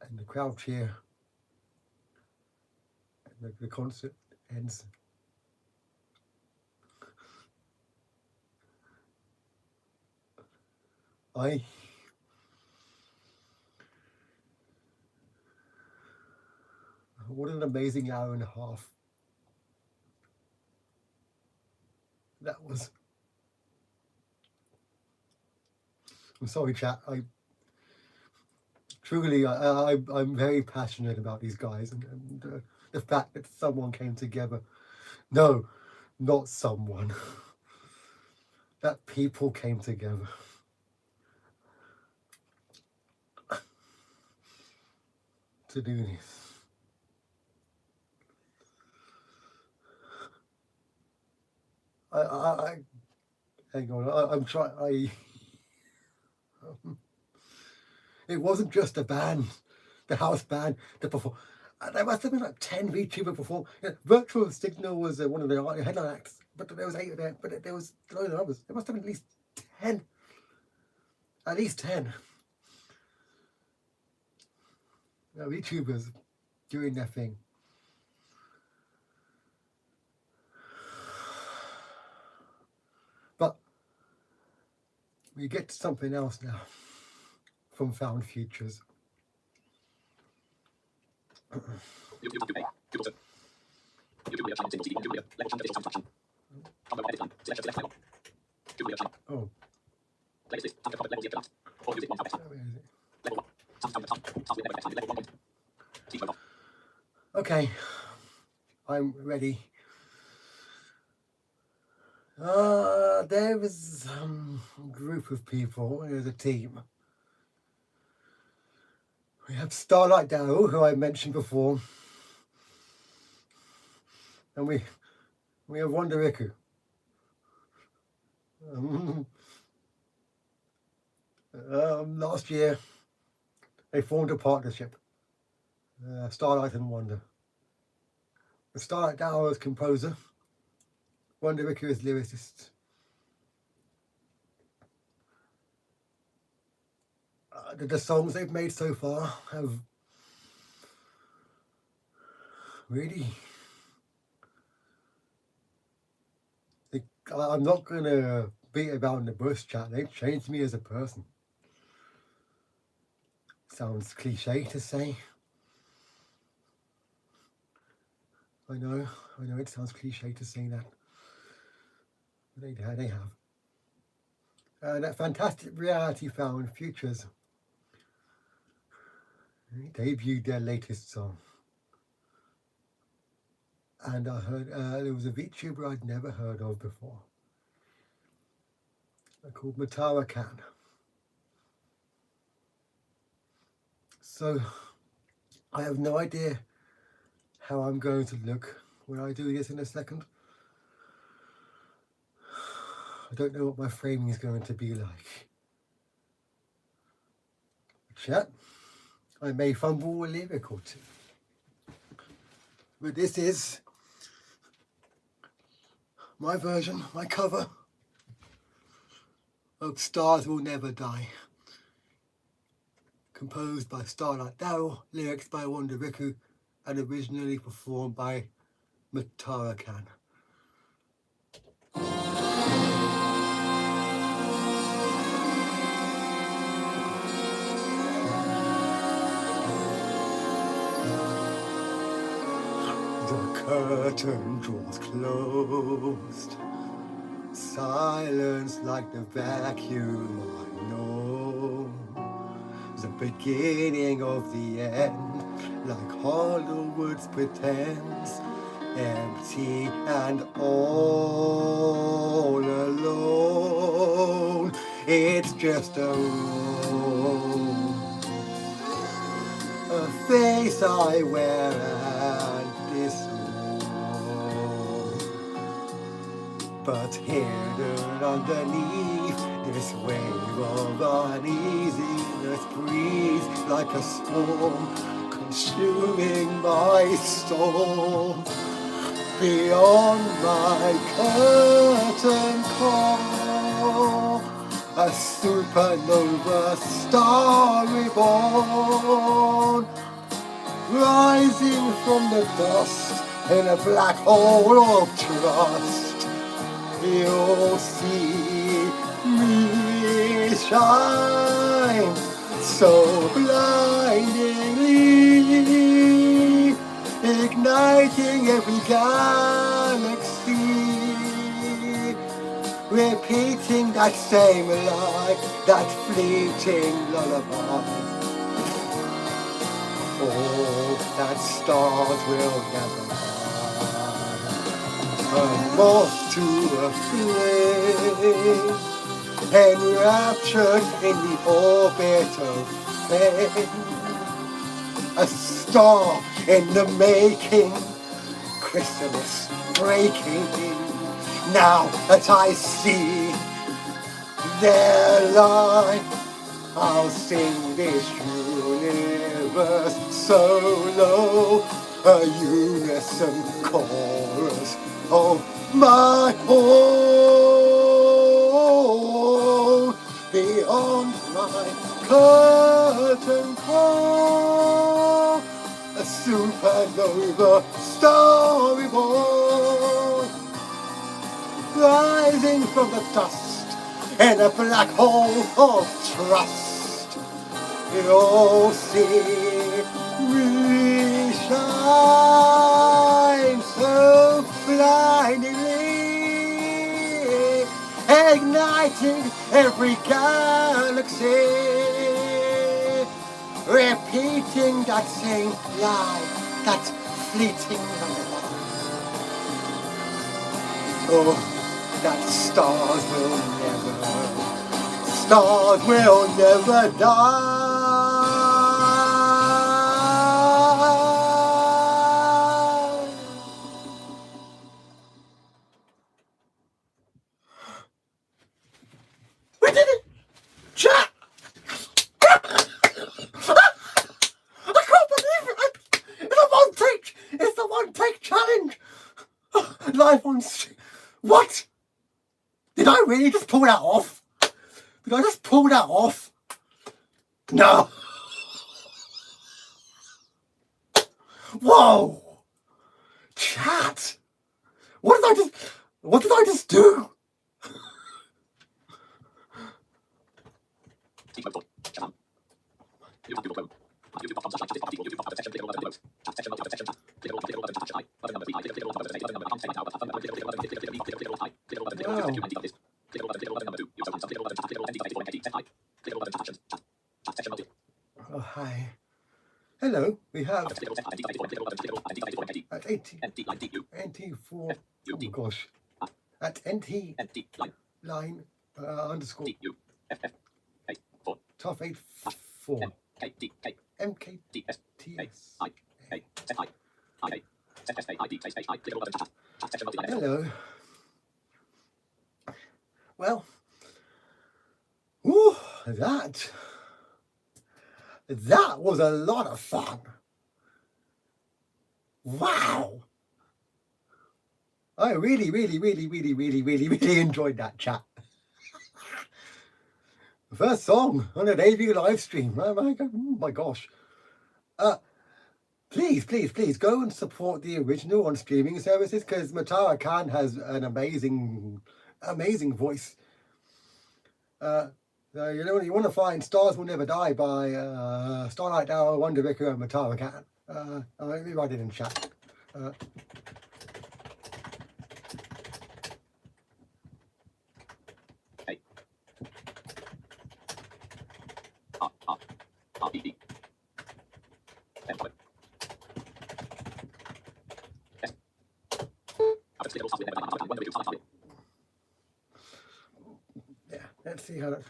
And the crowd cheer. And the concert ends. What an amazing hour and a half that was. I'm sorry, chat. I'm very passionate about these guys and the fact that someone came together. No, not someone. That people came together. To do this. Hang on. I'm trying. It wasn't just a band, the house band, the perform. There must have been like 10 VTuber perform. Virtual Signal was one of the headline acts, but there was 8 of them. But there was loads of others. There must have been at least 10. At least 10. VTubers doing their thing. But we get to something else now from Found Futures. Oh. Okay, I'm ready. There was a group of people. There's a team. We have Starlight Darrow, who I mentioned before, and we have Wonder Iku. Last year, they formed a partnership, Starlight and Wonder. With Starlight Darrow as composer, Wonder Iku as lyricist. The songs they've made so far have really... I'm not going to beat about in the bush, chat. They've changed me as a person. Sounds cliche to say. I know it sounds cliche to say that. But they have. That fantastic reality found Futures debuted their latest song. And I heard there was a VTuber I'd never heard of before. They're called Matara Can. So I have no idea how I'm going to look when I do this in a second. I don't know what my framing is going to be like. Chat, I may fumble a lyric or two. But this is my version, my cover of Stars Will Never Die. Composed by Starlight Darrell, lyrics by Wanda Riku, and originally performed by Matara Can. The curtain draws closed. Silence like the vacuum I know. The beginning of the end, like Hollywood's pretends. Empty and all alone. It's just a room. A face I wear and disown. But hidden underneath this wave of uneasiness breathes like a storm, consuming my soul. Beyond my curtain call, a supernova star reborn, rising from the dust in a black hole of trust. You'll see me shine so blindingly, igniting every galaxy, repeating that same lie, that fleeting lullaby. Oh, that stars will never die. A moth to a flame, enraptured in the orbit of fame. A star in the making, chrysalis breaking. Now that I see their light, I'll sing this universe solo, a unison chorus of my own. Beyond my curtain call, a supernova star reborn, rising from the dust in a black hole of trust. You'll see me shine so blindingly, igniting every galaxy, repeating that same lie, that fleeting lullaby. Oh, that stars will never die. We did it! Chat! I can't believe it! It's the one take challenge! Live on stream. What? Did I really just pull that off? Did I just pull that off? No. Whoa. Chat. What did I just do? Hello, we have at 80 NT4. Oh my gosh, at NT line underscore tough 84 MKTS. Hello. Well, whew, that was a lot of fun. Wow. I really enjoyed that chat. First song on a debut live stream. Oh my gosh. Please go and support the original on streaming services because Matara Khan has an amazing voice. You want to find Stars Will Never Die by Starlight Arrow, Wonder Ricker, and Matara Khan. Let me write it in chat. Yeah, let's see how that.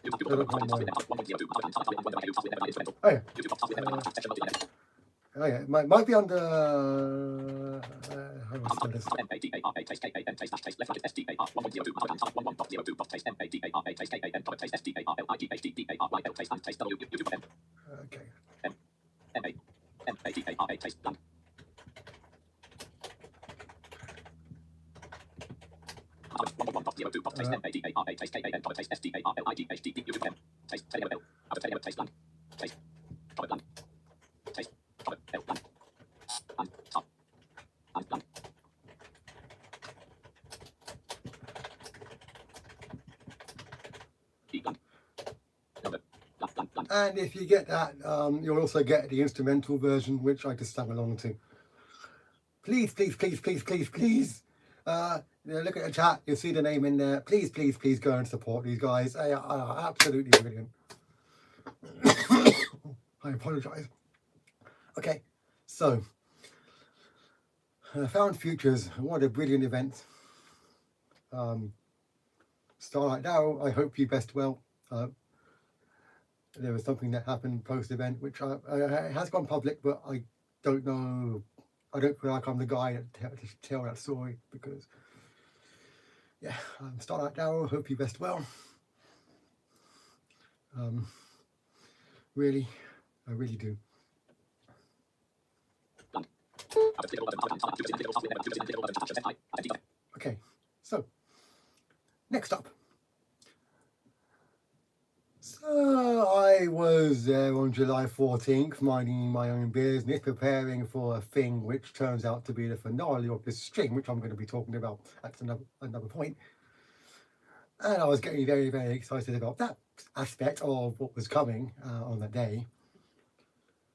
Oh yeah, might be under. How do I spell this? Okay. And if you get that, you'll also get the instrumental version, which I just sang along to. Please. Look at the chat. You'll see the name in there. Please go and support these guys. They are absolutely brilliant. I apologise. Okay, so Found Futures. What a brilliant event. Starlight Darrow, I hope you best well. There was something that happened post-event which has gone public, but I don't know. I don't feel like I'm the guy to tell that story because, yeah, Starlight Darrow, hope you best well. Really, I really do. Okay, so next up. So I was there on July 14th, minding my own business, preparing for a thing which turns out to be the finale of this stream, which I'm going to be talking about at another point. And I was getting very excited about that aspect of what was coming on that day,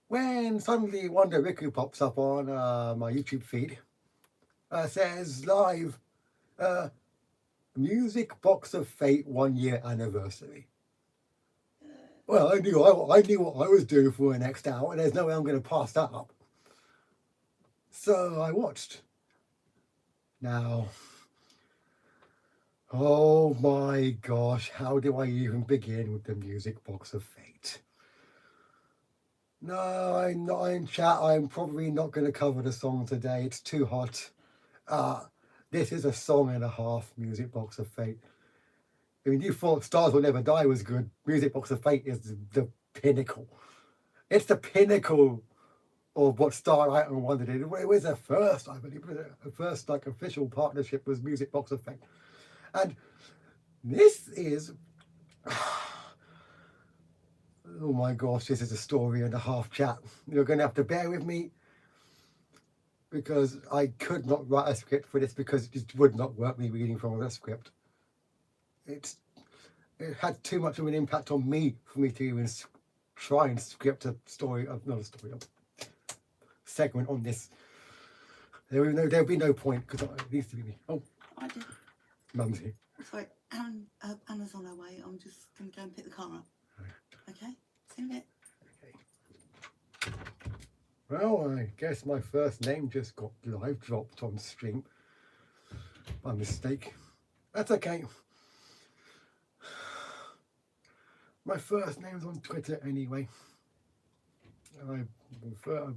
when suddenly Wonder Riku pops up on my YouTube feed. Says live, Music Box of Fate 1 year anniversary. Well, I knew what I was doing for the next hour, and there's no way I'm going to pass that up. So I watched. Now, oh my gosh, how do I even begin with the Music Box of Fate? No, I'm not in chat. I'm probably not going to cover the song today. It's too hot. This is a song and a half, Music Box of Fate. I mean, you thought Stars Will Never Die was good. Music Box of Fate is the pinnacle. It's the pinnacle of what Starlight and Wonder did. It was their first, I believe, the first like official partnership was Music Box of Fate. And this is, oh my gosh, this is a story and a half, chat. You're going to have to bear with me because I could not write a script for this because it just would not work me reading from a script. It had too much of an impact on me for me to even try and script a story, not a story, a segment on this. There'll be no point because it needs to be me. Oh, I did. Mum's here. Sorry, Anna's on her way. I'm just going to go and pick the car up. Okay? See you in a bit. Well, I guess my first name just got live dropped on stream by mistake. That's okay. My first name's on Twitter anyway. I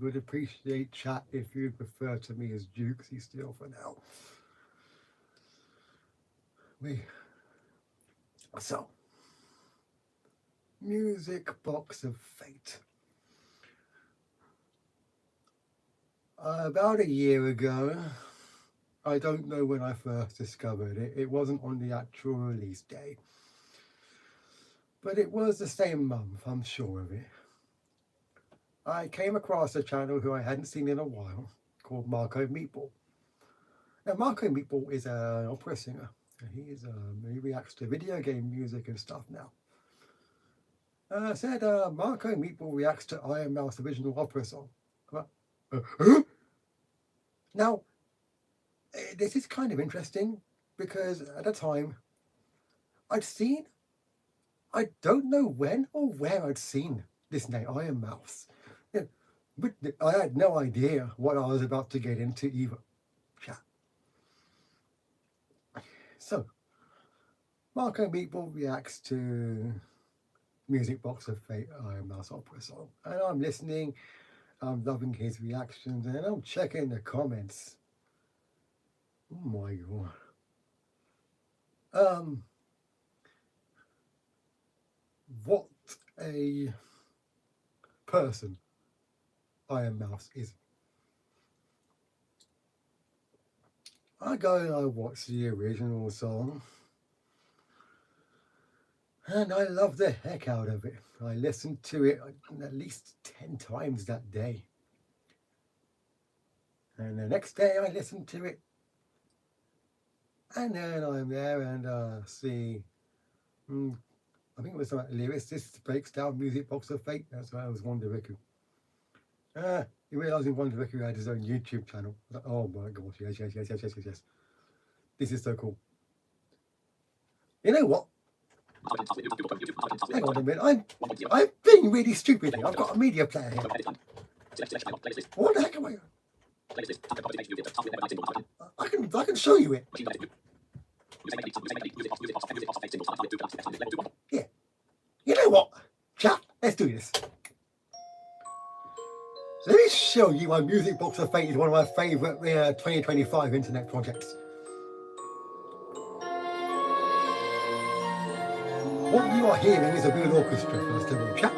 would appreciate chat if you'd refer to me as Dukesy still for now. So, Music Box of Fate. About a year ago, I don't know when I first discovered it. It wasn't on the actual release day, but it was the same month, I'm sure of it. I came across a channel who I hadn't seen in a while called Marco Meatball. Now, Marco Meatball is an opera singer. He reacts to video game music and stuff now. Said Marco Meatball reacts to Iron Mouse original opera song. Now, this is kind of interesting because at the time I don't know when or where I'd seen this name, Iron Mouse. Yeah, but I had no idea what I was about to get into either. Chat. So, Marco Meatball reacts to Music Box of Fate Iron Mouse opera song. And I'm listening, I'm loving his reactions, and I'm checking the comments. Oh my god. What a person Iron Mouse is. I go and I watch the original song, and I love the heck out of it. I listened to it at least 10 times that day. And the next day I listened to it, and then I'm there and see, I think it was like lyricist breaks down Music Box of Fate. That's why I was Wonder Riku. You realising Wonder Riku had his own YouTube channel. Like, oh my gosh, yes. This is so cool. You know what? Hang on a minute, I'm being really stupid here. I've got a media player here. What the heck am I? I can show you it. Yeah. You know what? Chat, let's do this. Let me show you why Music Box of Fate is one of my favourite 2025 internet projects. What you are hearing is a real orchestra, first of all, chat.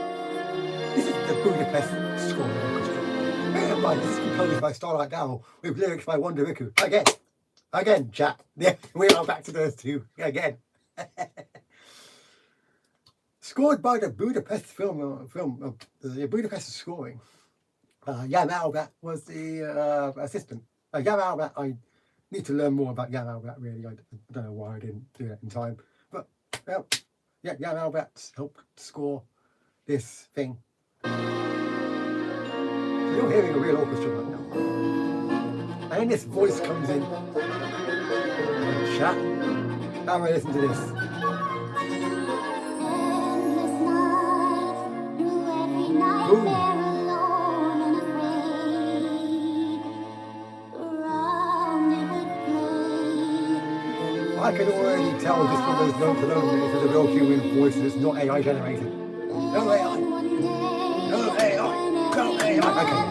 This is the Budapest Scoring Orchestra. Bear in mind, this is composed by Starlight Owl with lyrics by Wonder Riku. Again, chat. Yeah, we are back to those two again. Scored by the Budapest the Budapest Scoring. Jan Albert was the assistant. Jan Albert, I need to learn more about Jan Albert, really. I don't know why I didn't do that in time. But, well, yeah, Jan Albert helped score this thing. So you're hearing a real orchestra right now. And then this voice comes in. Chat. Have a listen to this. Boom. I can already tell just from those notes alone that it is a real human voice and it's not AI generated. No AI. No AI. No AI. Okay.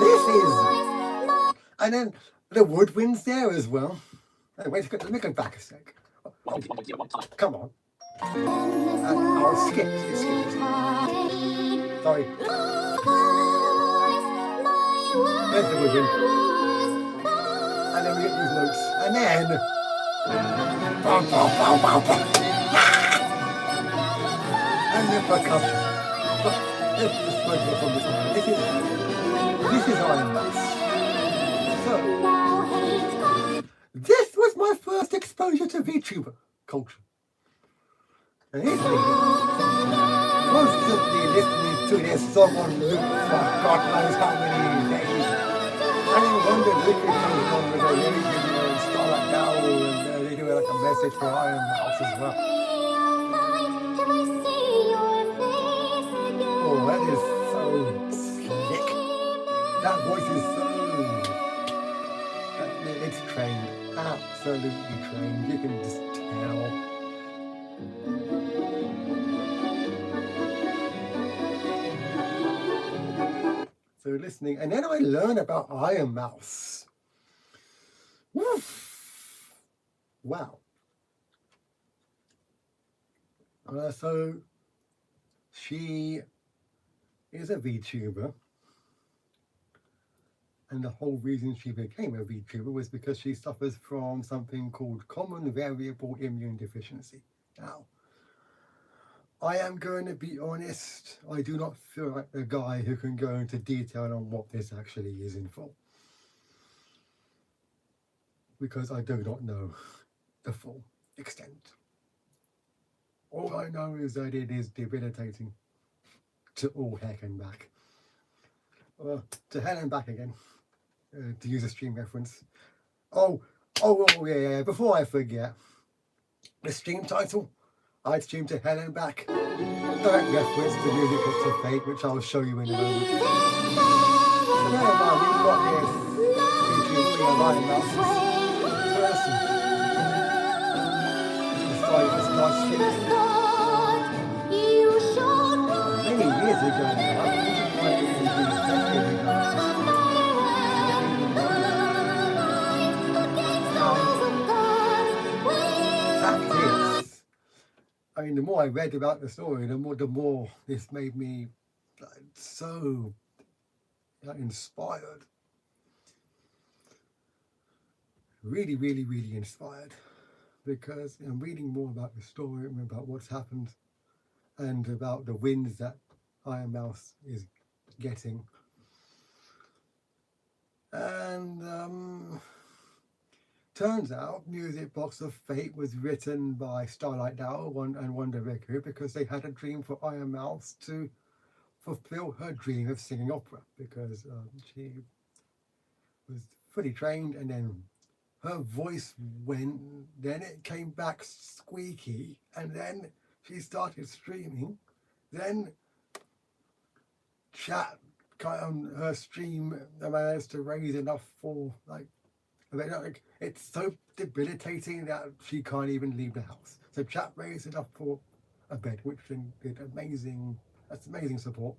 This is... And then the woodwinds there as well. Wait, let me go back a sec. Oh, come on. I'll skip. Sorry. There's the woodwind. And then we get these notes. And then... And the percussion. But let's just focus on this one. This is Iron Mouse. So, this was my first exposure to VTuber culture. And here's me, constantly listening to this song on loop for God knows how many days. And then Wonder Riku comes on with a lyric video and Starlight Owl, and they do like a message for Iron Mouse as well. listening, and then I learn about Iron Mouse. Woof. Wow. So she is a VTuber, and the whole reason she became a VTuber was because she suffers from something called common variable immune deficiency. Now, I am going to be honest, I do not feel like the guy who can go into detail on what this actually is in full, because I do not know the full extent. All I know is that it is debilitating to all heck and back. To hell and back again, to use a stream reference. Oh, yeah, before I forget, the stream title, I'd stream to hell and back. Direct reference to Music Books of Fate, which I'll show you in a moment. So never mind, we've got this VTuber Ryan Mouse's person. Decided to start streaming. Many years ago now, I think it might even be a decade ago at this point. Fact is, I mean, the more I read about the story, the more this made me so inspired. Really, really, really inspired, because I'm reading more about the story and about what's happened and about the wins that Iron Mouse is getting. And turns out Music Box of Fate was written by Starlight Dow and Wanda Riku because they had a dream for Iron Mouse to fulfill her dream of singing opera, because she was fully trained, and then her voice went, then it came back squeaky, and then she started streaming. Then chat on her stream managed to raise enough for it's so debilitating that she can't even leave the house. So chat raised enough for a bed, which then did amazing support,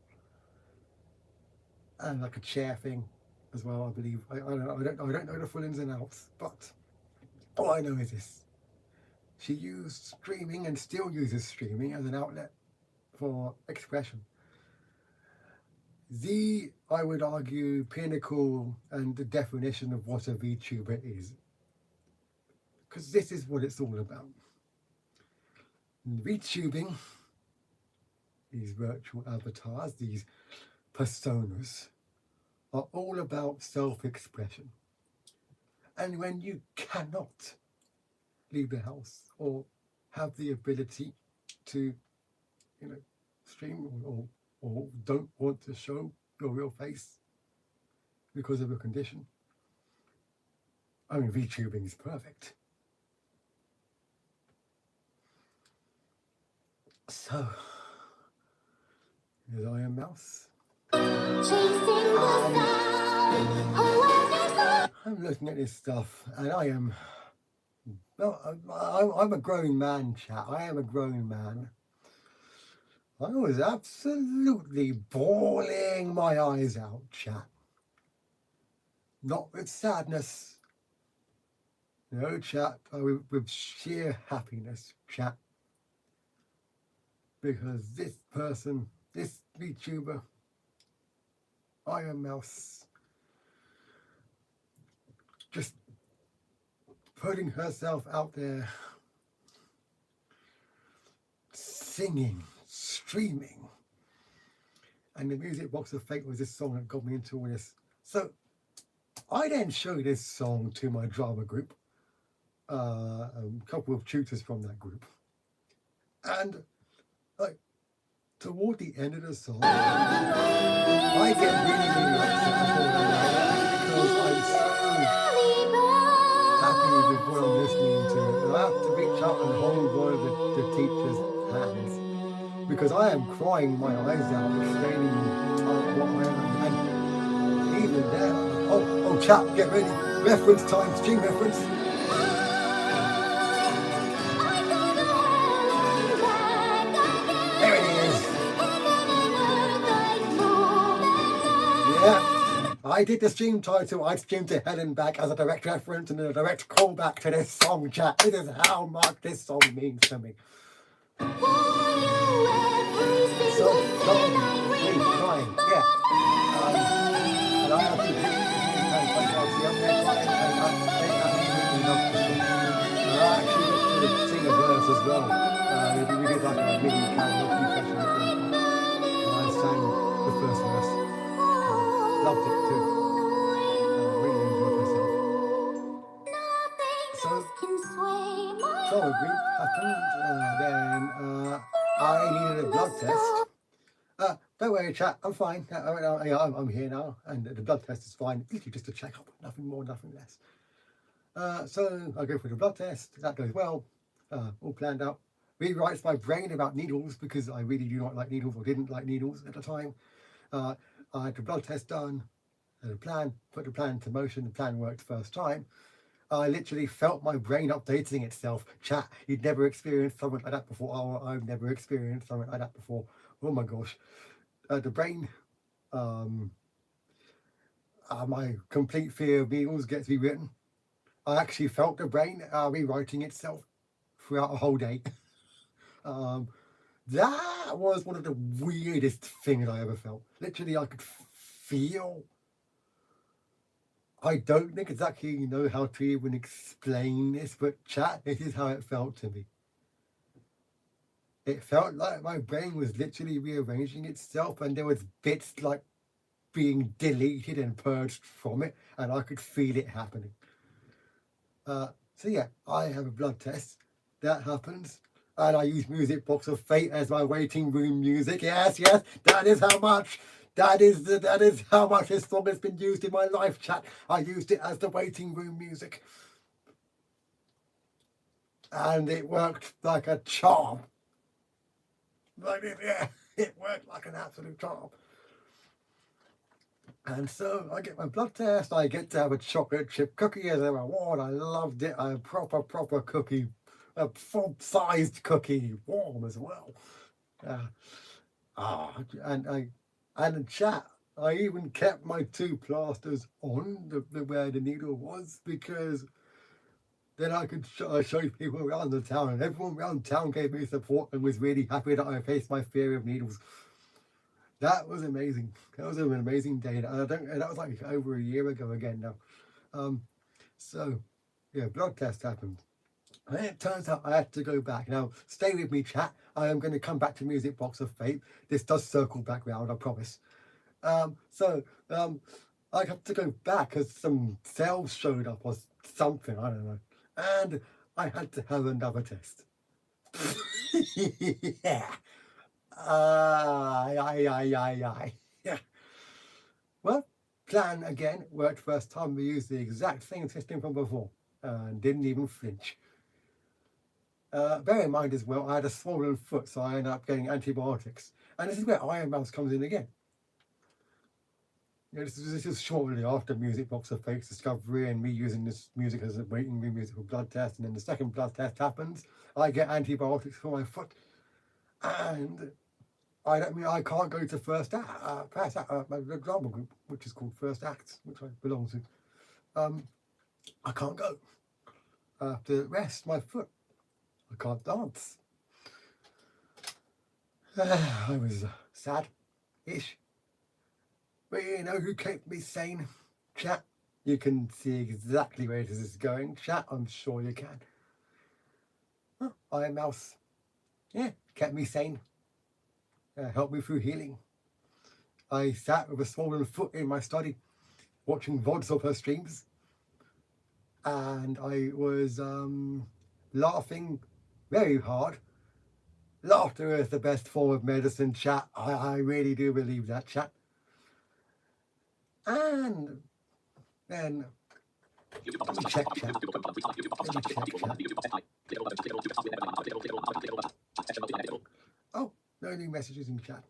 and like a chair thing as well, I believe. I don't know the full ins and outs, but all I know is this: she used streaming and still uses streaming as an outlet for expression. I would argue, pinnacle and the definition of what a VTuber is, because this is what it's all about. VTubing, these virtual avatars, these personas, are all about self-expression. And when you cannot leave the house or have the ability to, stream or don't want to show your real face because of a condition, I mean, VTubing is perfect. So, here's Iron Mouse. I'm looking at this stuff, and I'm a grown man, chat. I am a grown man. I was absolutely bawling my eyes out, chat. Not with sadness. No, chat. With sheer happiness, chat. Because this person, this VTuber, Iron Mouse, just putting herself out there, singing, streaming. And the Music Box of Fate was this song that got me into all this. So I then showed this song to my drama group, a couple of tutors from that group. And toward the end of the song, I get really, really upset because I'm so happy with what I'm listening to. And I have to reach out and hold one of the teacher's hands, because I am crying my eyes out, explaining what I am. And even there, oh, chat, get ready. Reference time, stream reference. There it is. Yeah. I did the stream title, I streamed to Hell and Back as a direct reference and a direct callback to this song, chat. This is how much this song means to me. So, don't be crying, yeah. And I have to see up there crying, and they absolutely love this song. And I actually got to sing a verse as well. We did like a mini karaoke session at one point. And I sang the first verse. Loved it too. Really enjoyed myself. So a grief happened. Then I needed a blood test. Don't worry, chat. I'm fine. I'm here now, and the blood test is fine. Literally just a checkup, nothing more, nothing less. So I go for the blood test. That goes well. All planned out. Rewrites my brain about needles because I really do not like needles or didn't like needles at the time. I had the blood test done. The plan, put the plan into motion. The plan worked first time. I literally felt my brain updating itself. Chat, you'd never experienced something like that before. Oh, I've never experienced something like that before. Oh my gosh. The brain, my complete fear of needles gets rewritten. I actually felt the brain rewriting itself throughout a whole day. That was one of the weirdest things I ever felt. Literally, I could feel. I don't think exactly know how to even explain this, but chat, this is how it felt to me. It felt like my brain was literally rearranging itself and there was bits like being deleted and purged from it, and I could feel it happening. So yeah, I have a blood test. That happens. And I use Music Box of Fate as my waiting room music. Yes, that is how much. That is how much this song has been used in my life, chat. I used it as the waiting room music. And it worked like a charm. It worked like an absolute charm. And so I get my blood test. I get to have a chocolate chip cookie as a reward. I loved it. A proper cookie. A full-sized cookie. Warm as well. And in chat, I even kept my 2 plasters on where the needle was, because then I could show people around the town, and everyone around town gave me support and was really happy that I faced my fear of needles. That was amazing. That was an amazing day. And that was like over a year ago again now. So yeah, blood test happened. And it turns out I had to go back. Now, stay with me, chat. I am going to come back to Music Box of Fate. This does circle back round, I promise. I have to go back because some cells showed up or something, I don't know. And I had to have another test. Yeah. Yeah. Well, plan again. Worked first time. We used the exact same system from before. And didn't even flinch. Bear in mind as well, I had a swollen foot, so I ended up getting antibiotics. And this is where Iron Mouse comes in again. This is shortly after Music Box of Fate's discovery and me using this music as a waiting room musical blood test. And then the second blood test happens. I get antibiotics for my foot. And I can't go to First Act, the drama group, which is called First Acts, which I belong to. I can't go. I have to rest my foot. I can't dance. I was sad-ish. But you know who kept me sane? Chat. You can see exactly where this is going. Chat, I'm sure you can. Iron Mouse. Yeah, kept me sane. Helped me through healing. I sat with a swollen foot in my study, watching VODs of her streams. And I was laughing very hard. Laughter is the best form of medicine, chat. I really do believe that, chat. And then let me check chat. Oh, no new messages in chat.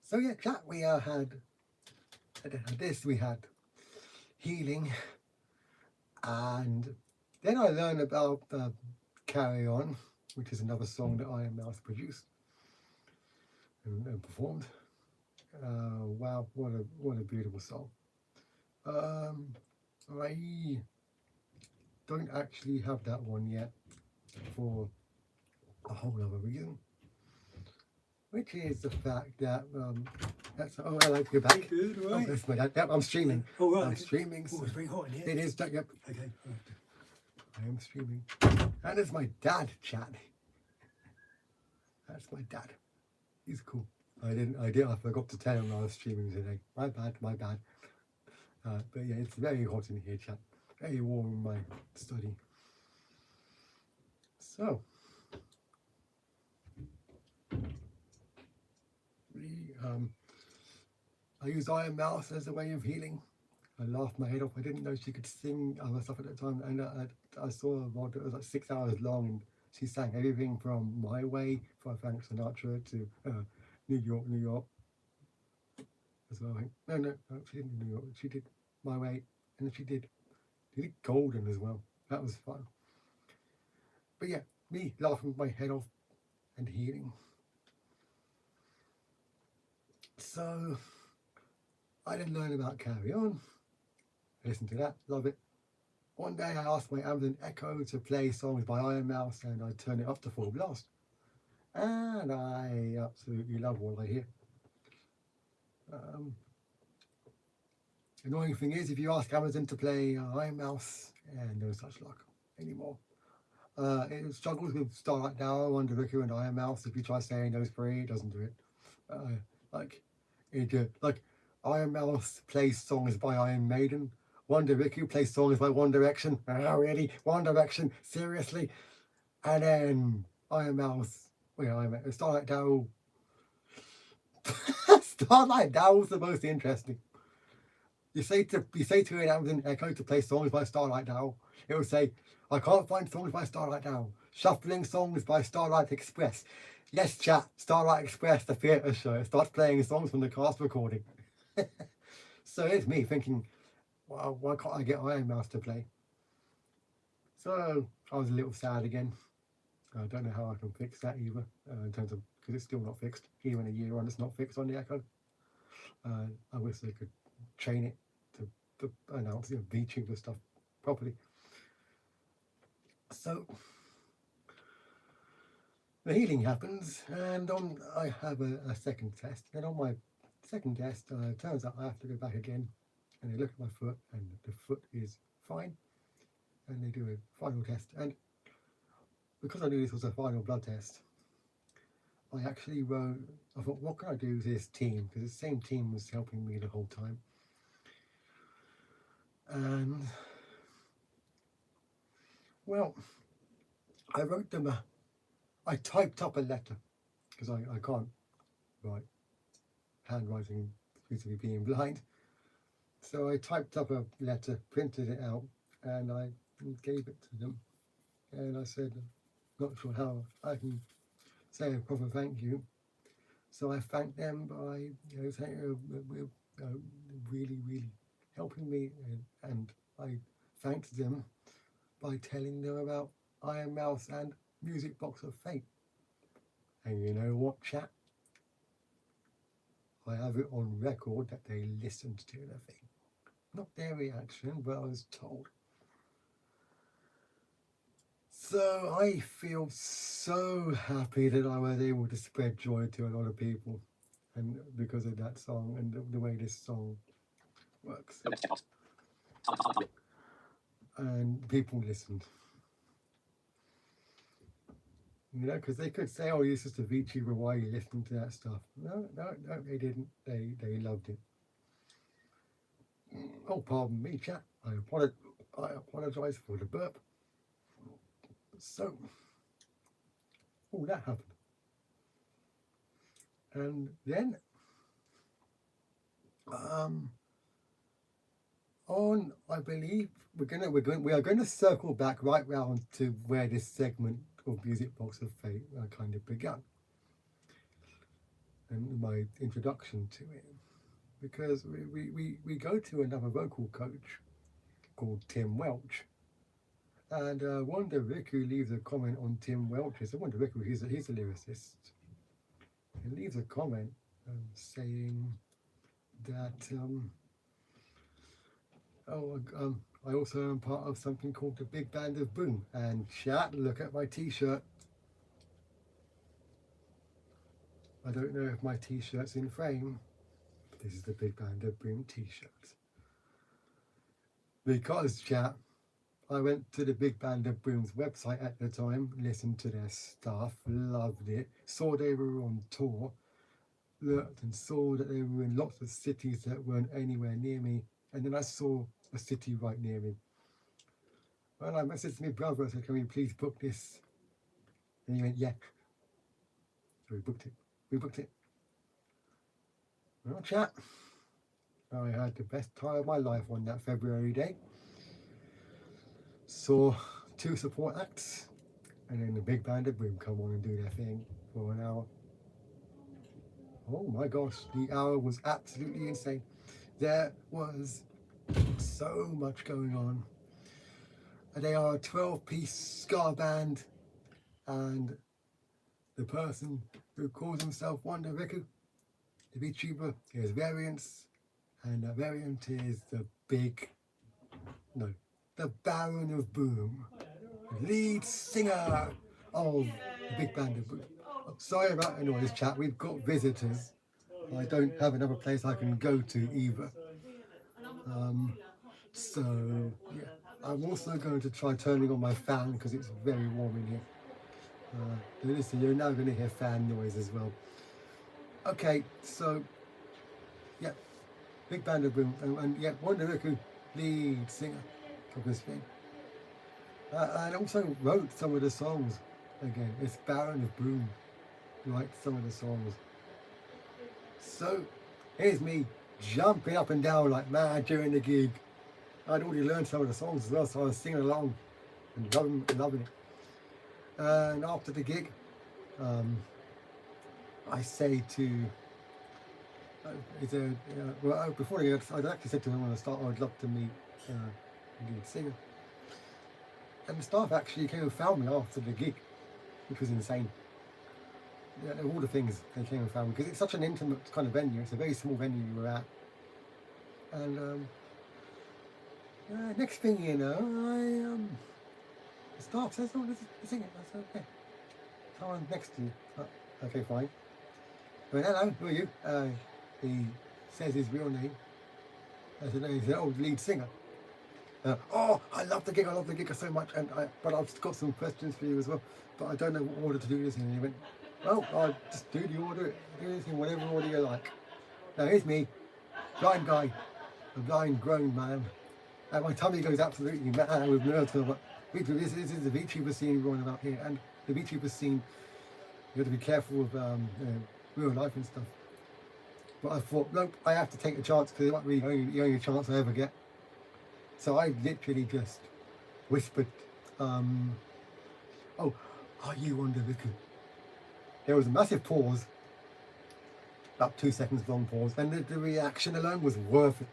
So yeah, chat, we had this, we had healing, and then I learned about Carry On, which is another song that Iron Mouse produced and performed. Wow, what a beautiful song. I don't actually have that one yet for a whole other reason, which is the fact that that's I like to go back. Good, Oh, right. that's my dad. Yep, I'm streaming. Oh, right. I'm streaming. Oh, it's very hot in here. It is. Yep, Okay. Right. I am streaming. And it's my dad, chat. That's my dad. He's cool. I forgot to tell him I was streaming today. My bad. But yeah, it's very hot in here, chat. Very warm in my study. So, I used Iron Mouse as a way of healing. I laughed my head off. I didn't know she could sing other stuff at the time, and I saw a mod that was like 6 hours long, and she sang everything from My Way by Frank Sinatra to New York as well. No, she didn't do New York. She did My Way, and then she did Golden as well. That was fun. But yeah, me laughing my head off and healing. So I didn't learn about Carry On. Listen to that, love it. One day I asked my Amazon Echo to play songs by Iron Mouse, and I turned it up to full blast. And I absolutely love what I hear. Annoying thing is, if you ask Amazon to play Iron Mouse, and no such luck anymore. It struggles with Starlight Dower, Wonder Riku, and Iron Mouse. If you try saying those three, it doesn't do it. Like Iron Mouse plays songs by Iron Maiden. Wonder Riku plays songs by One Direction. Oh, really? One Direction? Seriously? And then Iron Mouse. Starlight Dower. Starlight Dower's the most interesting. You say to an Amazon Echo to play songs by Starlight Dower, it will say, I can't find songs by Starlight Dower. Shuffling songs by Starlight Express. Yes, chat, Starlight Express, the theatre show. It starts playing songs from the cast recording. So it's me thinking, well, why can't I get Iron Mouse to play? So I was a little sad again. I don't know how I can fix that either, in terms of, because it's still not fixed. Even a year on, it's not fixed on the Echo. I wish they could train it to announce VTuber stuff properly. So the healing happens, and I have a second test. And on my second test, it turns out I have to go back again, and they look at my foot, and the foot is fine. And they do a final test, and because I knew this was a final blood test, I actually wrote. I thought, what can I do with this team? Because the same team was helping me the whole time. And well, I wrote them I typed up a letter, because I can't write handwriting due to me being blind. So I typed up a letter, printed it out, and I gave it to them. And I said, not sure how I can say a proper thank you. So I thanked them by saying, really, really helping me, and I thanked them by telling them about Iron Mouse and Music Box of Fate. And you know what, chat? I have it on record that they listened to the thing. Not their reaction, but I was told. So I feel so happy that I was able to spread joy to a lot of people, and because of that song and the way this song works. And people listened. Because they could say, oh, you're just a VTuber, why are you listening to that stuff? No, they didn't. They loved it. Oh, pardon me, chat. I apologize for the burp. So, that happened. And then, I believe we are going to circle back right round to where this segment of Music Box of Fate kind of began, and my introduction to it, because we go to another vocal coach called Tim Welch, and Wonder Riku leaves a comment on Tim Welch. So Wonder Riku, he's a lyricist. He leaves a comment saying that I also am part of something called the Big Band of Boom. And chat, look at my t-shirt. I don't know if my t-shirt's in frame. This is the Big Band of Boom t-shirt. Because chat, I went to the Big Band of Boom's website at the time, listened to their stuff, loved it, saw they were on tour, looked and saw that they were in lots of cities that weren't anywhere near me, and then I saw a city right near me. Well, I messaged my brother, I said, can we please book this? And he went, yeah. So we booked it. Well, chat, I had the best time of my life on that February day. Saw 2 support acts, and then the Big Band of Boom come on and do their thing for an hour. Oh my gosh, the hour was absolutely insane. There was so much going on. They are a 12-piece ska band, and the person who calls himself Wonder Riku, the VTuber, is Variance, and the Variant is the Baron of Boom, lead singer of the Big Band of Boom. Oh, sorry about the noise, chat. We've got visitors. I don't have another place I can go to either. So yeah, I'm also going to try turning on my fan because it's very warm in here. Listen, you're now going to hear fan noise as well. Okay, so yeah, Big Band of Boom, and yeah, Wonder Riku, lead singer of this thing. And also wrote some of the songs. Again, it's Baron of Boom, writes some of the songs. So here's me jumping up and down like mad during the gig. I'd already learned some of the songs as well, so I was singing along and loving it. And after the gig, I say to, before the gig, I'd actually said to him when I started, I'd love to meet the lead singer. And the staff actually came and found me after the gig, which was insane. Yeah, all the things they came and found me, because it's such an intimate kind of venue. It's a very small venue we were at. And next thing you know, the staff says, oh, this is singing. I said, okay. Someone next to you. Oh, okay, fine. I went, hello, who are you? He says his real name. I said, no, he's the old lead singer. Oh, I love the gig so much, but I've got some questions for you as well, but I don't know what order to do this in. And he went, well, I'll just do the order, do this in whatever order you like. Now here's me, blind guy, a blind grown man, and my tummy goes absolutely mad with nerves. I'm like, this is the VTuber scene going about here, and the VTuber scene, you have to be careful of real life and stuff. But I thought, nope, I have to take the chance because it might be the only chance I ever get. So I literally just whispered, oh, are you Wonder Riku? There was a massive pause, about 2 seconds long pause, and the reaction alone was worth it.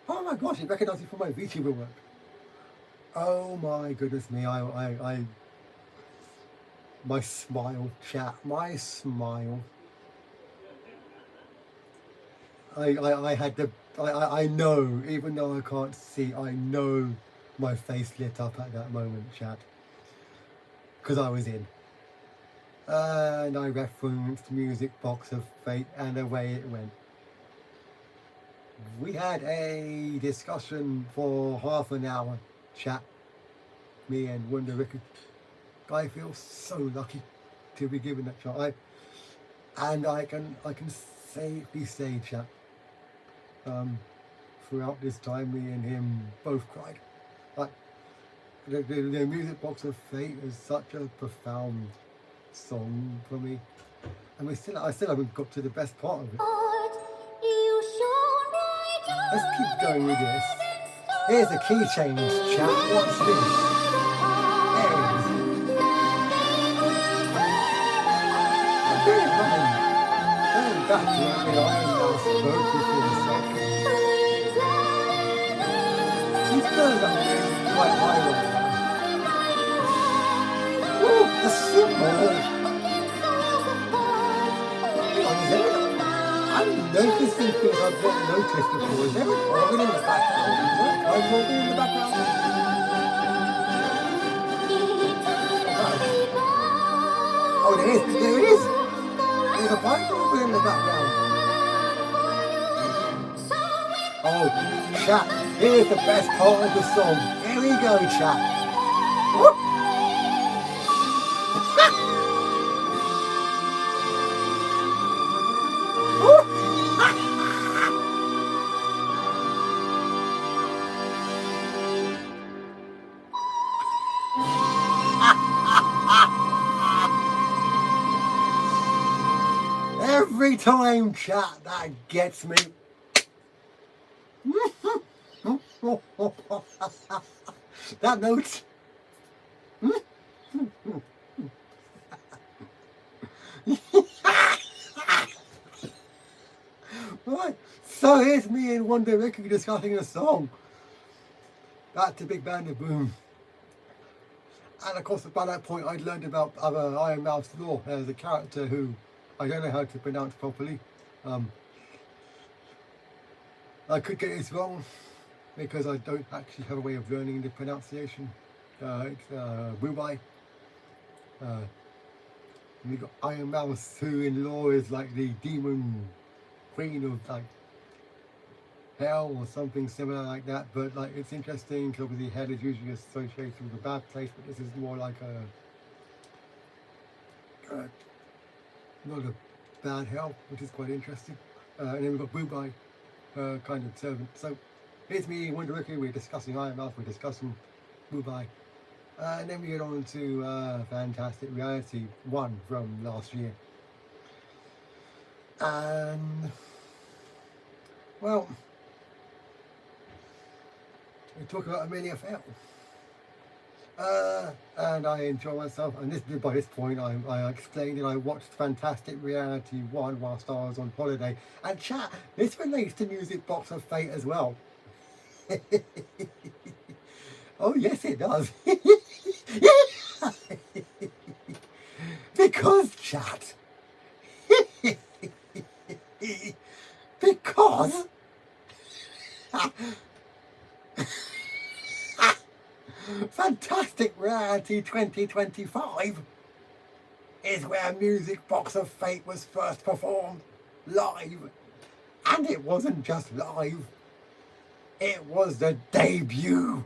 Oh my gosh, he recognised me from my VTuber work. Oh my goodness me, my smile, chat, my smile. I had the, I know, even though I can't see, I know my face lit up at that moment, chat. Because I was in. And I referenced Music Box of Fate and away it went. We had a discussion for half an hour, chat. Me and Wonder Riku. I feel so lucky to be given that shot. I can safely say, chat, throughout this time, me and him both cried. Like the Music Box of Fate is such a profound song for me, and I still haven't got to the best part of it. Let's keep going with this. Here's the key change, chat. What's this? Going back to the Iron Mouse vocal for a second. He's going up there quite high right now. Woo, the cymbal! Hang on, is there I'm noticing things I've not noticed before. Is there an organ in the background? Is there a pipe organ in the background? Oh, there is. There it is. There's a pipe organ in the background. Oh, chat. Here's the best part of the song. Here we go, chat. Whoop. Every time, chat, that gets me. That note. Right, so here's me and Wonder Ricky discussing a song. Back to Big Band of Boom. And of course, by that point, I'd learned about other Iron Mouth's lore. There's a character who I don't know how to pronounce properly. I could get this wrong because I don't actually have a way of learning the pronunciation. It's Wubai. We got Iron Mouse, who in lore is like the demon queen of like hell or something similar like that. But like it's interesting because obviously hell is usually associated with a bad place, but this is more like not a bad hell, which is quite interesting. And then we've got Wubai, kind of servant. So here's me, Wonder Ricky. We're discussing Iron Mouth. We're discussing Wubai. And then we get on to Fantastic Reality 1 from last year. And, well, we talk about Amelia Fail. And I enjoy myself. And by this point, I explained that I watched Fantastic Reality 1 whilst I was on holiday. And chat, this relates to Music Box of Fate as well. Oh, yes, it does. Because, chat, because Fantastic Reality 2025 is where Music Box of Fate was first performed live. And it wasn't just live, it was the debut.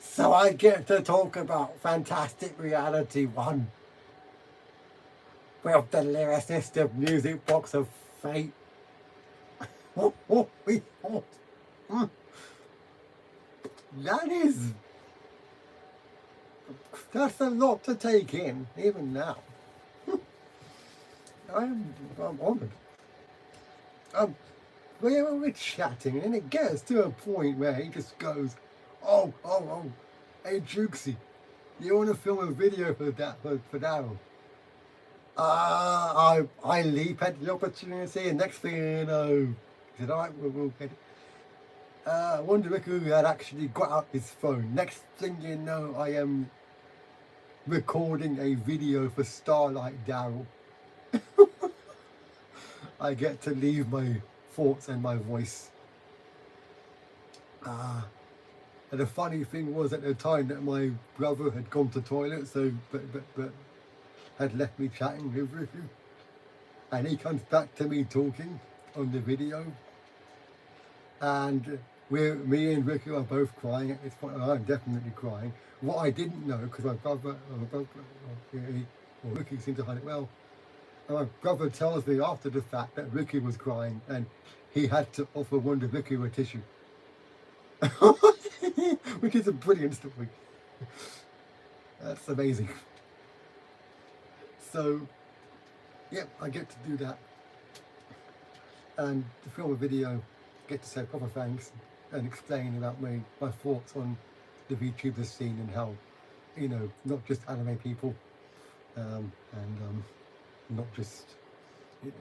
So I get to talk about Fantastic Reality 1 with the lyricist of Music Box of Fate. That's a lot to take in, even now. I'm honoured. We're chatting, and it gets to a point where he just goes, oh, hey Jukesy, you want to film a video for Daryl? I leap at the opportunity, and next thing you know, he said, alright, we'll get it. Wonder Ricky had actually got out his phone. Next thing you know, I am recording a video for Starlight Daryl. I get to leave my thoughts and my voice. And the funny thing was at the time that my brother had gone to toilet, so but had left me chatting with Ricky, and he comes back to me talking on the video, and me and Ricky are both crying at this point. And I'm definitely crying. What I didn't know, because my brother, Ricky seemed to hide it well. And my brother tells me after the fact that Ricky was crying, and he had to offer Wonder Ricky a tissue. Which is a brilliant story. That's amazing. So, yeah, I get to do that. And to film a video, get to say proper thanks and explain about my thoughts on the VTuber scene and how, you know, not just anime people, and not just, you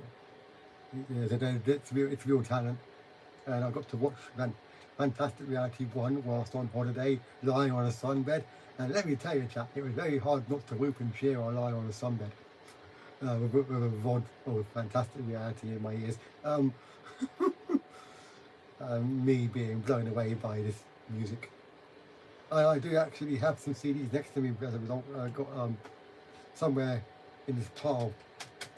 know, it's real talent. And I got to watch Fantastic Reality 1 whilst on holiday, lying on a sunbed. And let me tell you, chap, it was very hard not to whoop and cheer or lie on a sunbed. With a VOD or Fantastic Reality in my ears. Me being blown away by this music. I do actually have some CDs next to me as a result. I got somewhere in this pile.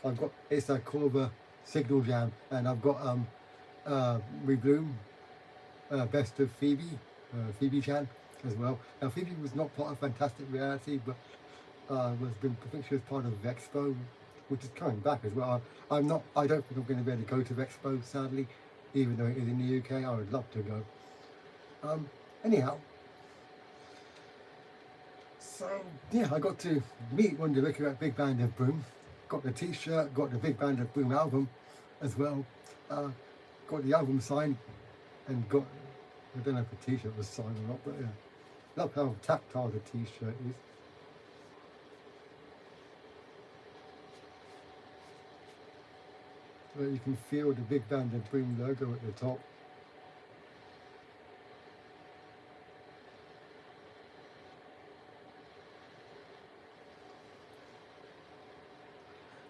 I've got it's a Corva Signal Jam, and I've got Rebloom, Best of Phoebe, Phoebe Chan as well. Now Phoebe was not part of Fantastic Reality, but I think she was part of Expo, which is coming back as well. I don't think I'm going to be able to go to Expo, sadly, even though it is in the UK. I would love to go. Anyhow, so yeah, I got to meet Wonder Ricker at Big Band of Boom. Got the T-shirt, got the Big Band of Boom album as well. Got the album signed, and got, I don't know if the T-shirt was signed or not, but yeah, love how tactile the T-shirt is. Where you can feel the Big Band of Boom logo at the top.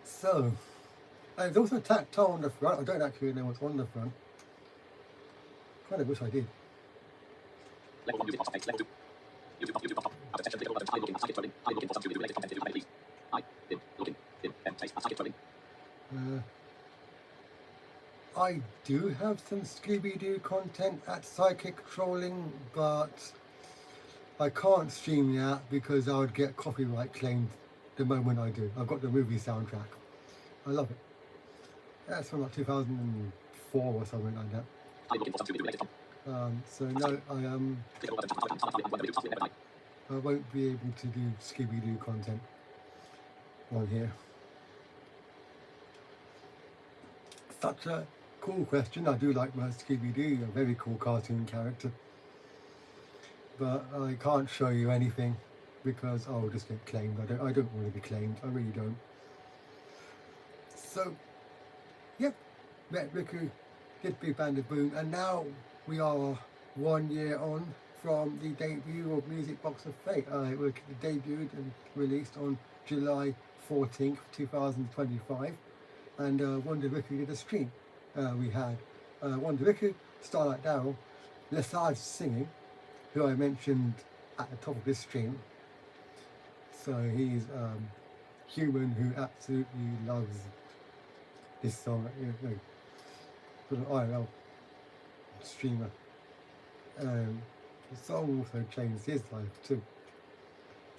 So, and it's also tactile on the front. I don't actually know what's on the front. Kind of wish I did. Level 1 music box updates. Level 2. YouTube box up. After session click on button. I looking. Target trolling. I looking for something to do related content to do please. I in looking in taste target trolling. I do have some Scooby-Doo content at Psychic Trolling, but I can't stream that because I would get copyright claimed the moment I do. I've got the movie soundtrack. I love it. That's from like 2004 or something like that. I looking for something to do related So no, I won't be able to do Scooby-Doo content on here. Such a cool question. I do like my Scooby-Doo, a very cool cartoon character. But I can't show you anything because I'll just get claimed. I don't want to be claimed. I really don't. So, yep, met Riku, did Big Band of Boom, and now we are 1 year on from the debut of Music Box of Fate. It was debuted and released on July 14th, 2025, and Wonder Riku did a stream. We had Wonder Riku, Starlight Daryl, Lesage singing, who I mentioned at the top of this stream. So he's human who absolutely loves this song, sort of IRL streamer. The song also changed his life too.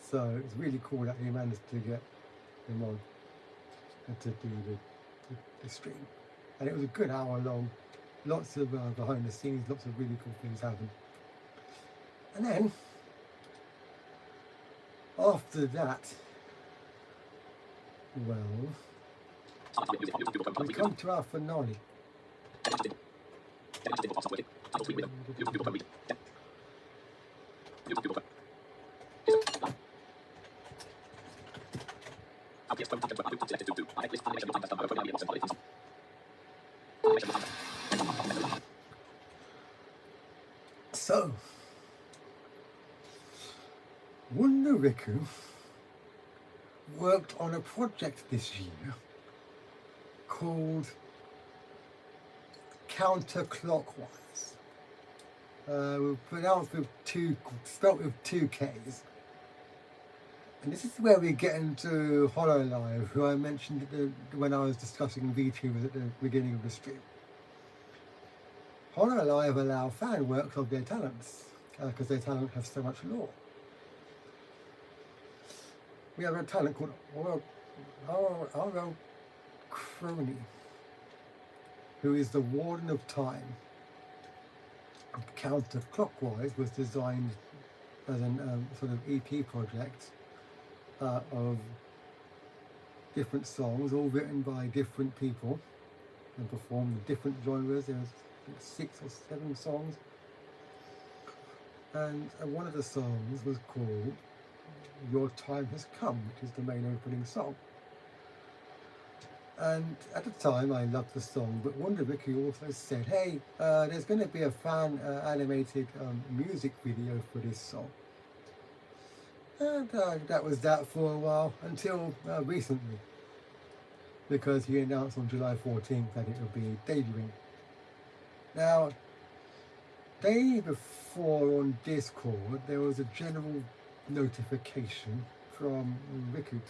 So it's really cool that he managed to get him on and to do the stream. And it was a good hour long. Lots of behind the scenes, lots of really cool things happened. And then, after that, well, we come to our finale. So, Wonder Riku worked on a project this year called Counterclockwise. Pronounced with spelt with two K's. And this is where we get into HoloLive, who I mentioned when I was discussing VTubers at the beginning of the stream. HoloLive allow fan works of their talents, because their talent has so much lore. We have a talent called Oro Crony, who is the Warden of Time. Counterclockwise was designed as an sort of EP project of different songs, all written by different people and performed in different genres. There was 6 or 7 songs, and one of the songs was called Your Time Has Come, which is the main opening song. And at the time, I loved the song, but Wonder Ricky also said, hey, there's going to be a fan animated music video for this song. And that was that for a while, until recently, because he announced on July 14th that it would be debuting. Now, day before on Discord, there was a general notification from Riku,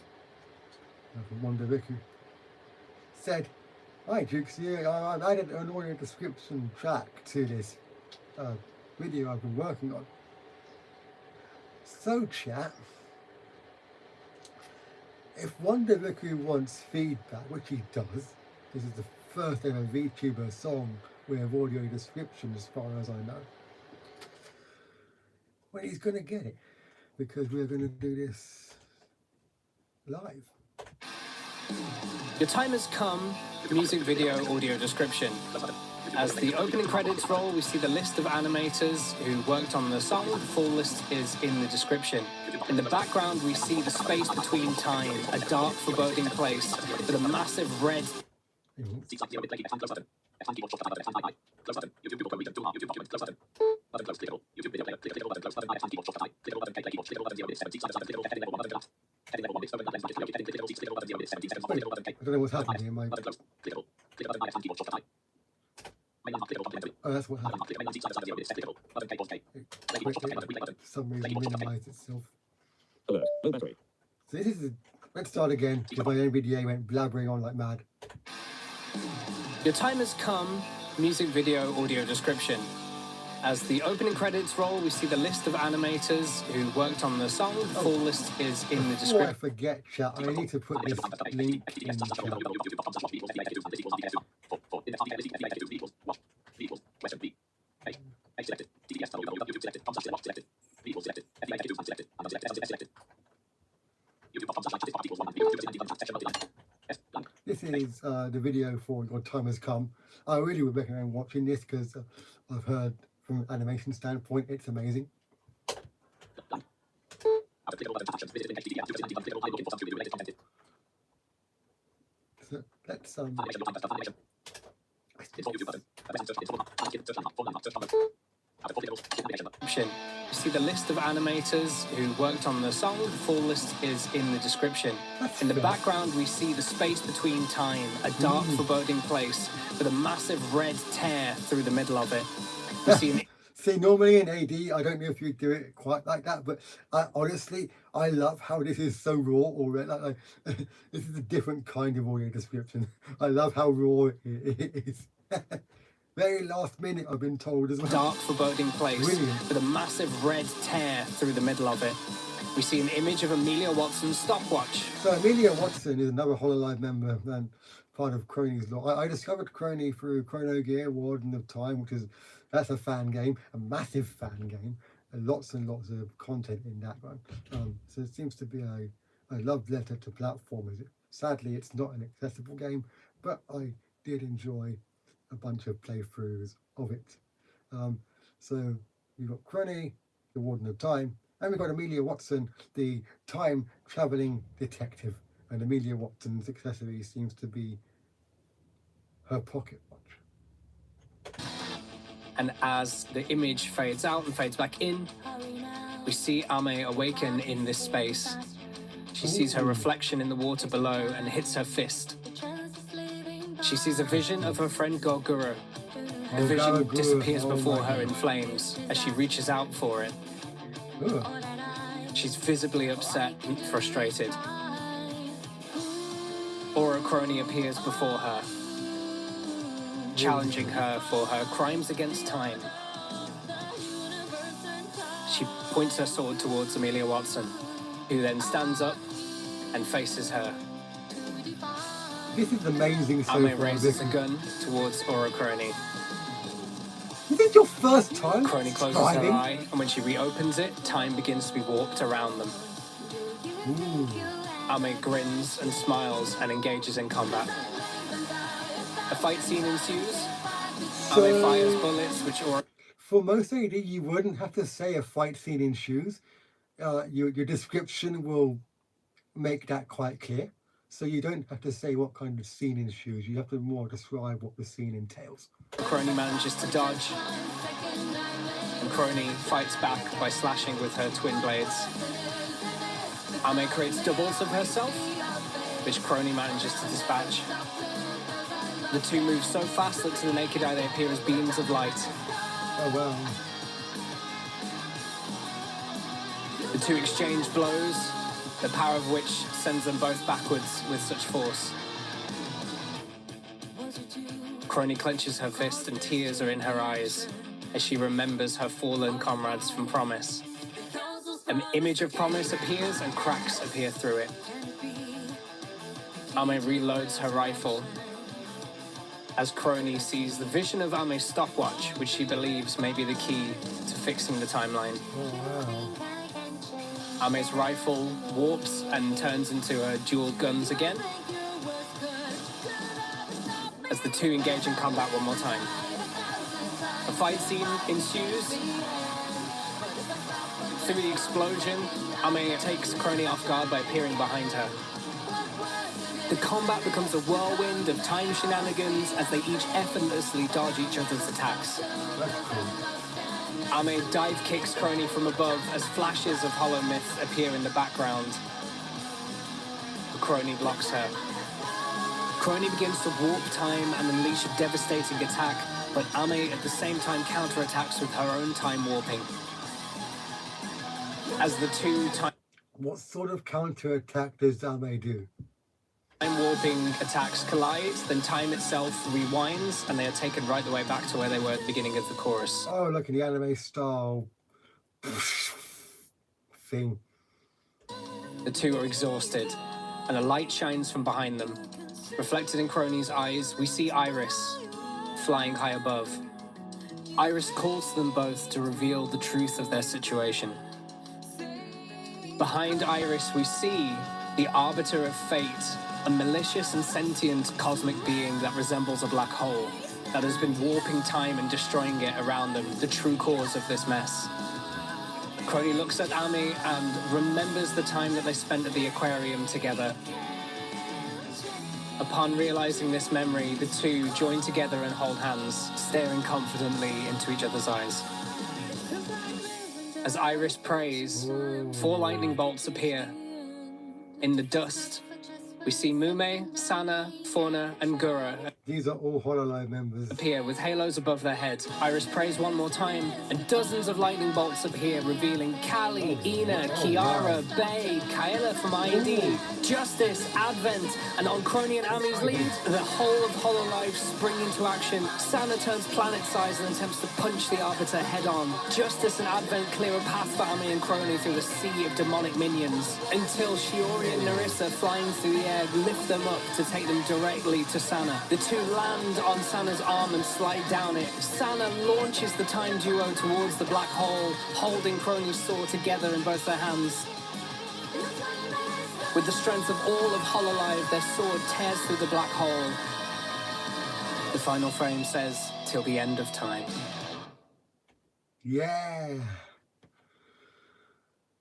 from Wonder Riku. Said, hi Jukes, I added an audio description track to this video I've been working on. So chat, if Wonder Riku wants feedback, which he does, this is the first ever VTuber song with audio description as far as I know, well, he's going to get it, because we're going to do this live. Your time has come, music video audio description. As the opening credits roll, we see the list of animators who worked on the song. The full list is in the description. In the background, we see the space between time, a dark, foreboding place with a massive red... I don't know what's happening here, Mike. Oh, that's what happened. For some reason minimized itself. Alert. Low battery. So this is let's start again, because my NVDA went blabbering on like mad. Your time has come, music video audio description. As the opening credits roll, we see the list of animators who worked on the song. The full list is in the Before I description. forget, chat, I need to put this link in the chat. This is the video for Your Time Has Come. I really would recommend watching this, because I've heard from an animation standpoint it's amazing. So let's You see the list of animators who worked on the song. The full list is in the description. In the background, we see the space between time, a dark, foreboding place with a massive red tear through the middle of it. We see See, normally in AD, I don't know if you do it quite like that, but honestly, I love how this is so raw already. This is a different kind of audio description. I love how raw it is. Very last minute, I've been told as well. dark, foreboding place Brilliant. with a massive red tear through the middle of it. We see an image of Amelia Watson's stopwatch. So Amelia Watson is another HoloLive member and part of Crony's lore. I discovered Crony through Chrono Gear, Warden of Time, that's a fan game, a massive fan game, and lots of content in that one. So it seems to be a love letter to platformers. Sadly, it's not an accessible game, but I did enjoy a bunch of playthroughs of it. So we've got Crony, the Warden of Time, and we've got Amelia Watson, the time traveling detective. And Amelia Watson's accessory seems to be her pocket watch. And as the image fades out and fades back in, we see Ame awaken in this space. She sees her reflection in the water below and hits her fist. She sees a vision of her friend Gogoro. The vision disappears before her in flames as she reaches out for it. Ugh. She's visibly upset and frustrated. Aura Crony appears before her, challenging her for her crimes against time. She points her sword towards Amelia Watson, who then stands up and faces her. This is amazing so Ame far. raises a gun towards Aura Crony. Is this your first time Crony closes her eye, and when she reopens it, time begins to be warped around them. Ooh. Ame grins and smiles and engages in combat. A fight scene ensues. Ame fires bullets, which Aura... For most AD, you wouldn't have to say a fight scene ensues. Your description will make that quite clear. So you don't have to say what kind of scene ensues, you have to more describe what the scene entails. Crony manages to dodge, and Crony fights back by slashing with her twin blades. Ame creates doubles of herself, which Crony manages to dispatch. The two move so fast that to the naked eye they appear as beams of light. Oh wow. The two exchange blows, the power of which sends them both backwards with such force. Crony clenches her fist and tears are in her eyes as she remembers her fallen comrades from Promise. An image of Promise appears and cracks appear through it. Ame reloads her rifle as Crony sees the vision of Ame's stopwatch, which she believes may be the key to fixing the timeline. Oh wow. Ame's rifle warps and turns into dual guns again as the two engage in combat one more time. A fight scene ensues. Through the explosion, Ame takes Crony off guard by appearing behind her. The combat becomes a whirlwind of time shenanigans as they each effortlessly dodge each other's attacks. That's cool. Ame dive kicks Crony from above as flashes of Hollow Myth appear in the background. Crony blocks her. Crony begins to warp time and unleash a devastating attack, but Ame at the same time counterattacks with her own time warping. As the two time What sort of counter-attack does Ame do? warping attacks collide, then time itself rewinds, and they are taken right the way back to where they were at the beginning of the chorus. Oh, like in the anime style thing. The two are exhausted, and a light shines from behind them. Reflected in Crony's eyes, we see Iris flying high above. Iris calls to them both to reveal the truth of their situation. Behind Iris, we see the Arbiter of Fate, a malicious and sentient cosmic being that resembles a black hole that has been warping time and destroying it around them, the true cause of this mess. Crony looks at Ame and remembers the time that they spent at the aquarium together. Upon realizing this memory, the two join together and hold hands, staring confidently into each other's eyes. As Iris prays, 4 lightning bolts appear. In the dust, we see Mume, Sana, Fauna, and Gura These are all HoloLive members. appear with halos above their heads. Iris prays one more time, and dozens of lightning bolts appear, revealing Callie, Ina, Kiara, Bay, Kyla from ID, Justice, Advent, and on Crony and Ame's lead, the whole of HoloLive spring into action. Sana turns planet-size and attempts to punch the Arbiter head-on. Justice and Advent clear a path for Ame and Crony through the sea of demonic minions, until Shiori and Narissa, flying through the air, lift them up to take them directly to Sana. The two land on Sana's arm and slide down it. Sana launches the time duo towards the black hole, holding Crony's sword together in both their hands. With the strength of all of HoloLive, their sword tears through the black hole. The final frame says, "Till the end of time." Yeah.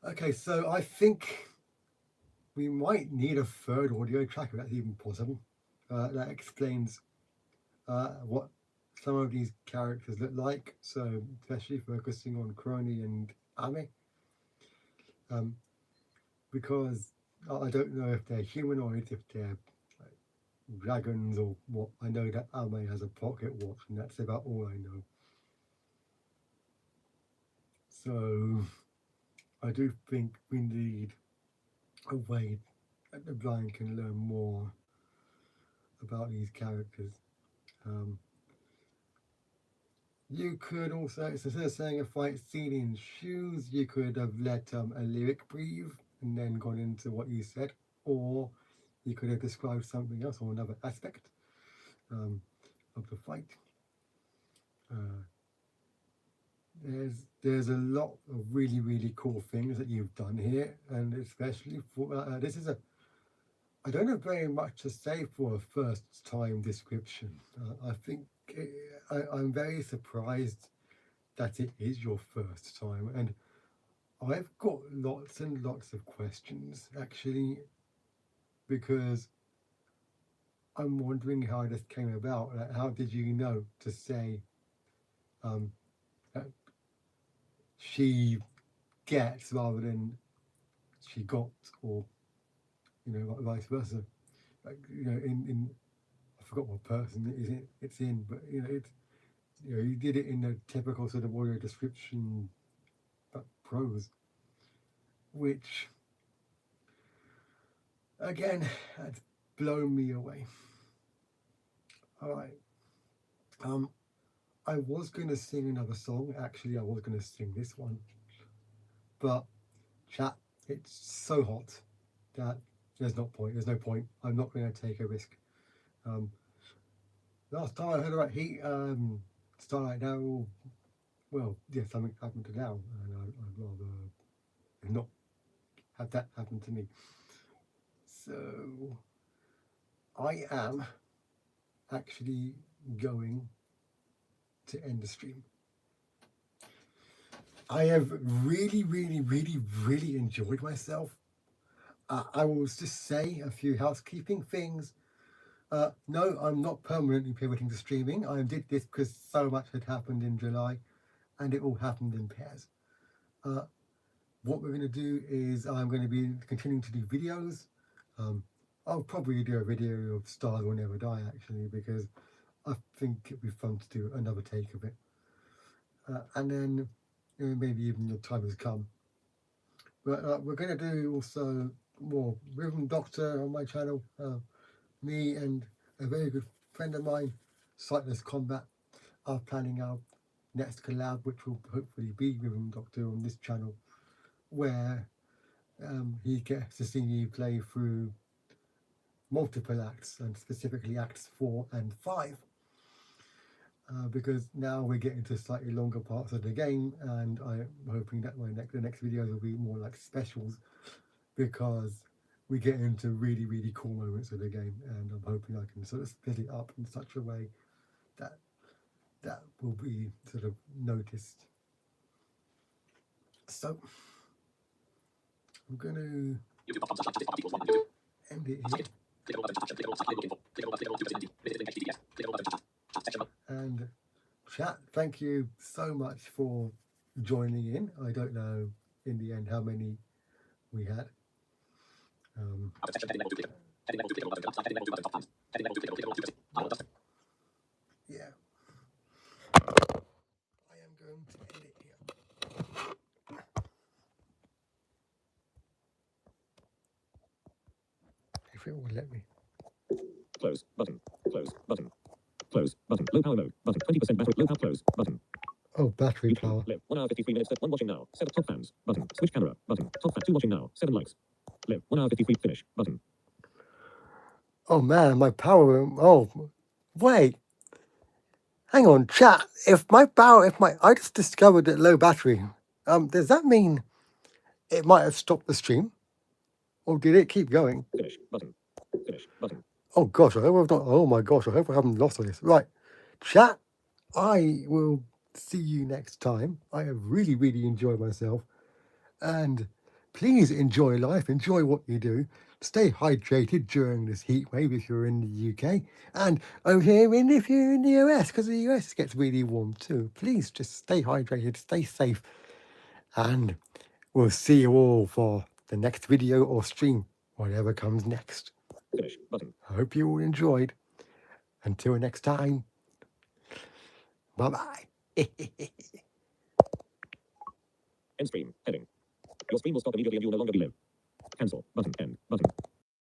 Okay, so I think we might need a third audio track if that's even possible. That explains what some of these characters look like, so especially focusing on Crony and Ame. Because I don't know if they're humanoids, if they're like dragons or what. I know that Ame has a pocket watch, and that's about all I know. So I do think we need a way that the blind can learn more about these characters. You could also, instead of saying a fight scene in shoes, you could have let a lyric breathe and then gone into what you said, or you could have described something else or another aspect of the fight. There's a lot of really cool things that you've done here, and especially for this is I don't have very much to say for a first time description. I think I'm very surprised that it is your first time, and I've got lots and lots of questions actually, because I'm wondering how this came about. Like, how did you know to say that she gets rather than she got, or vice versa? Like, in I forgot what person it's in, but it's you did it in the typical sort of audio description but prose, which again has blown me away. All right. I was going to sing another song. Actually, I was going to sing this one. But, chat, it's so hot that there's no point. I'm not going to take a risk. Last time I heard about heat, Starlight now, well, yeah, something happened to now. And I'd rather not have that happen to me. So, I am actually going to end the stream. I have really enjoyed myself. I will just say a few housekeeping things. No, I'm not permanently pivoting to streaming. I did this because so much had happened in July and it all happened in pairs. What we're going to do is I'm going to be continuing to do videos. I'll probably do a video of Stars Will Never Die actually, because I think it'd be fun to do another take of it. And then maybe even the time has come. But we're going to do also more Rhythm Doctor on my channel. Me and a very good friend of mine, Sightless Combat, are planning our next collab, which will hopefully be Rhythm Doctor on this channel, where he gets to see me play through multiple acts, and specifically acts 4 and 5. Because now we're getting to slightly longer parts of the game, and I'm hoping that the next videos will be more like specials, because we get into really cool moments of the game, and I'm hoping I can sort of split it up in such a way that will be sort of noticed. So I'm going to end it here. And chat, thank you so much for joining in. I don't know in the end how many we had. Yeah. I am going to end it here. If it will let me. Close button. Close button. Close button. Low power mode button. 20% battery. Low power close button. Oh, battery power. Live 1 hour 53 minutes. 1 watching now. 7 top fans button. Switch camera button. Top fan 2 watching now. 7 likes. Live 1 hour 53 finish button. Oh man, my power. Oh, wait. Hang on, chat. I just discovered that low battery. Does that mean it might have stopped the stream, or did it keep going? Finish button. Finish button. Oh gosh, I hope I've not. Oh my gosh, I hope I haven't lost all this. Right, chat. I will see you next time. I have really enjoyed myself, and please enjoy life. Enjoy what you do. Stay hydrated during this heat wave if you're in the UK, and over here if you're in the US, because the US gets really warm too. Please just stay hydrated, stay safe, and we'll see you all for the next video or stream, whatever comes next. Finish button. I hope you all enjoyed. Until next time, bye-bye. End stream. Heading. Your stream will stop immediately and you'll no longer be live. Cancel button. End button.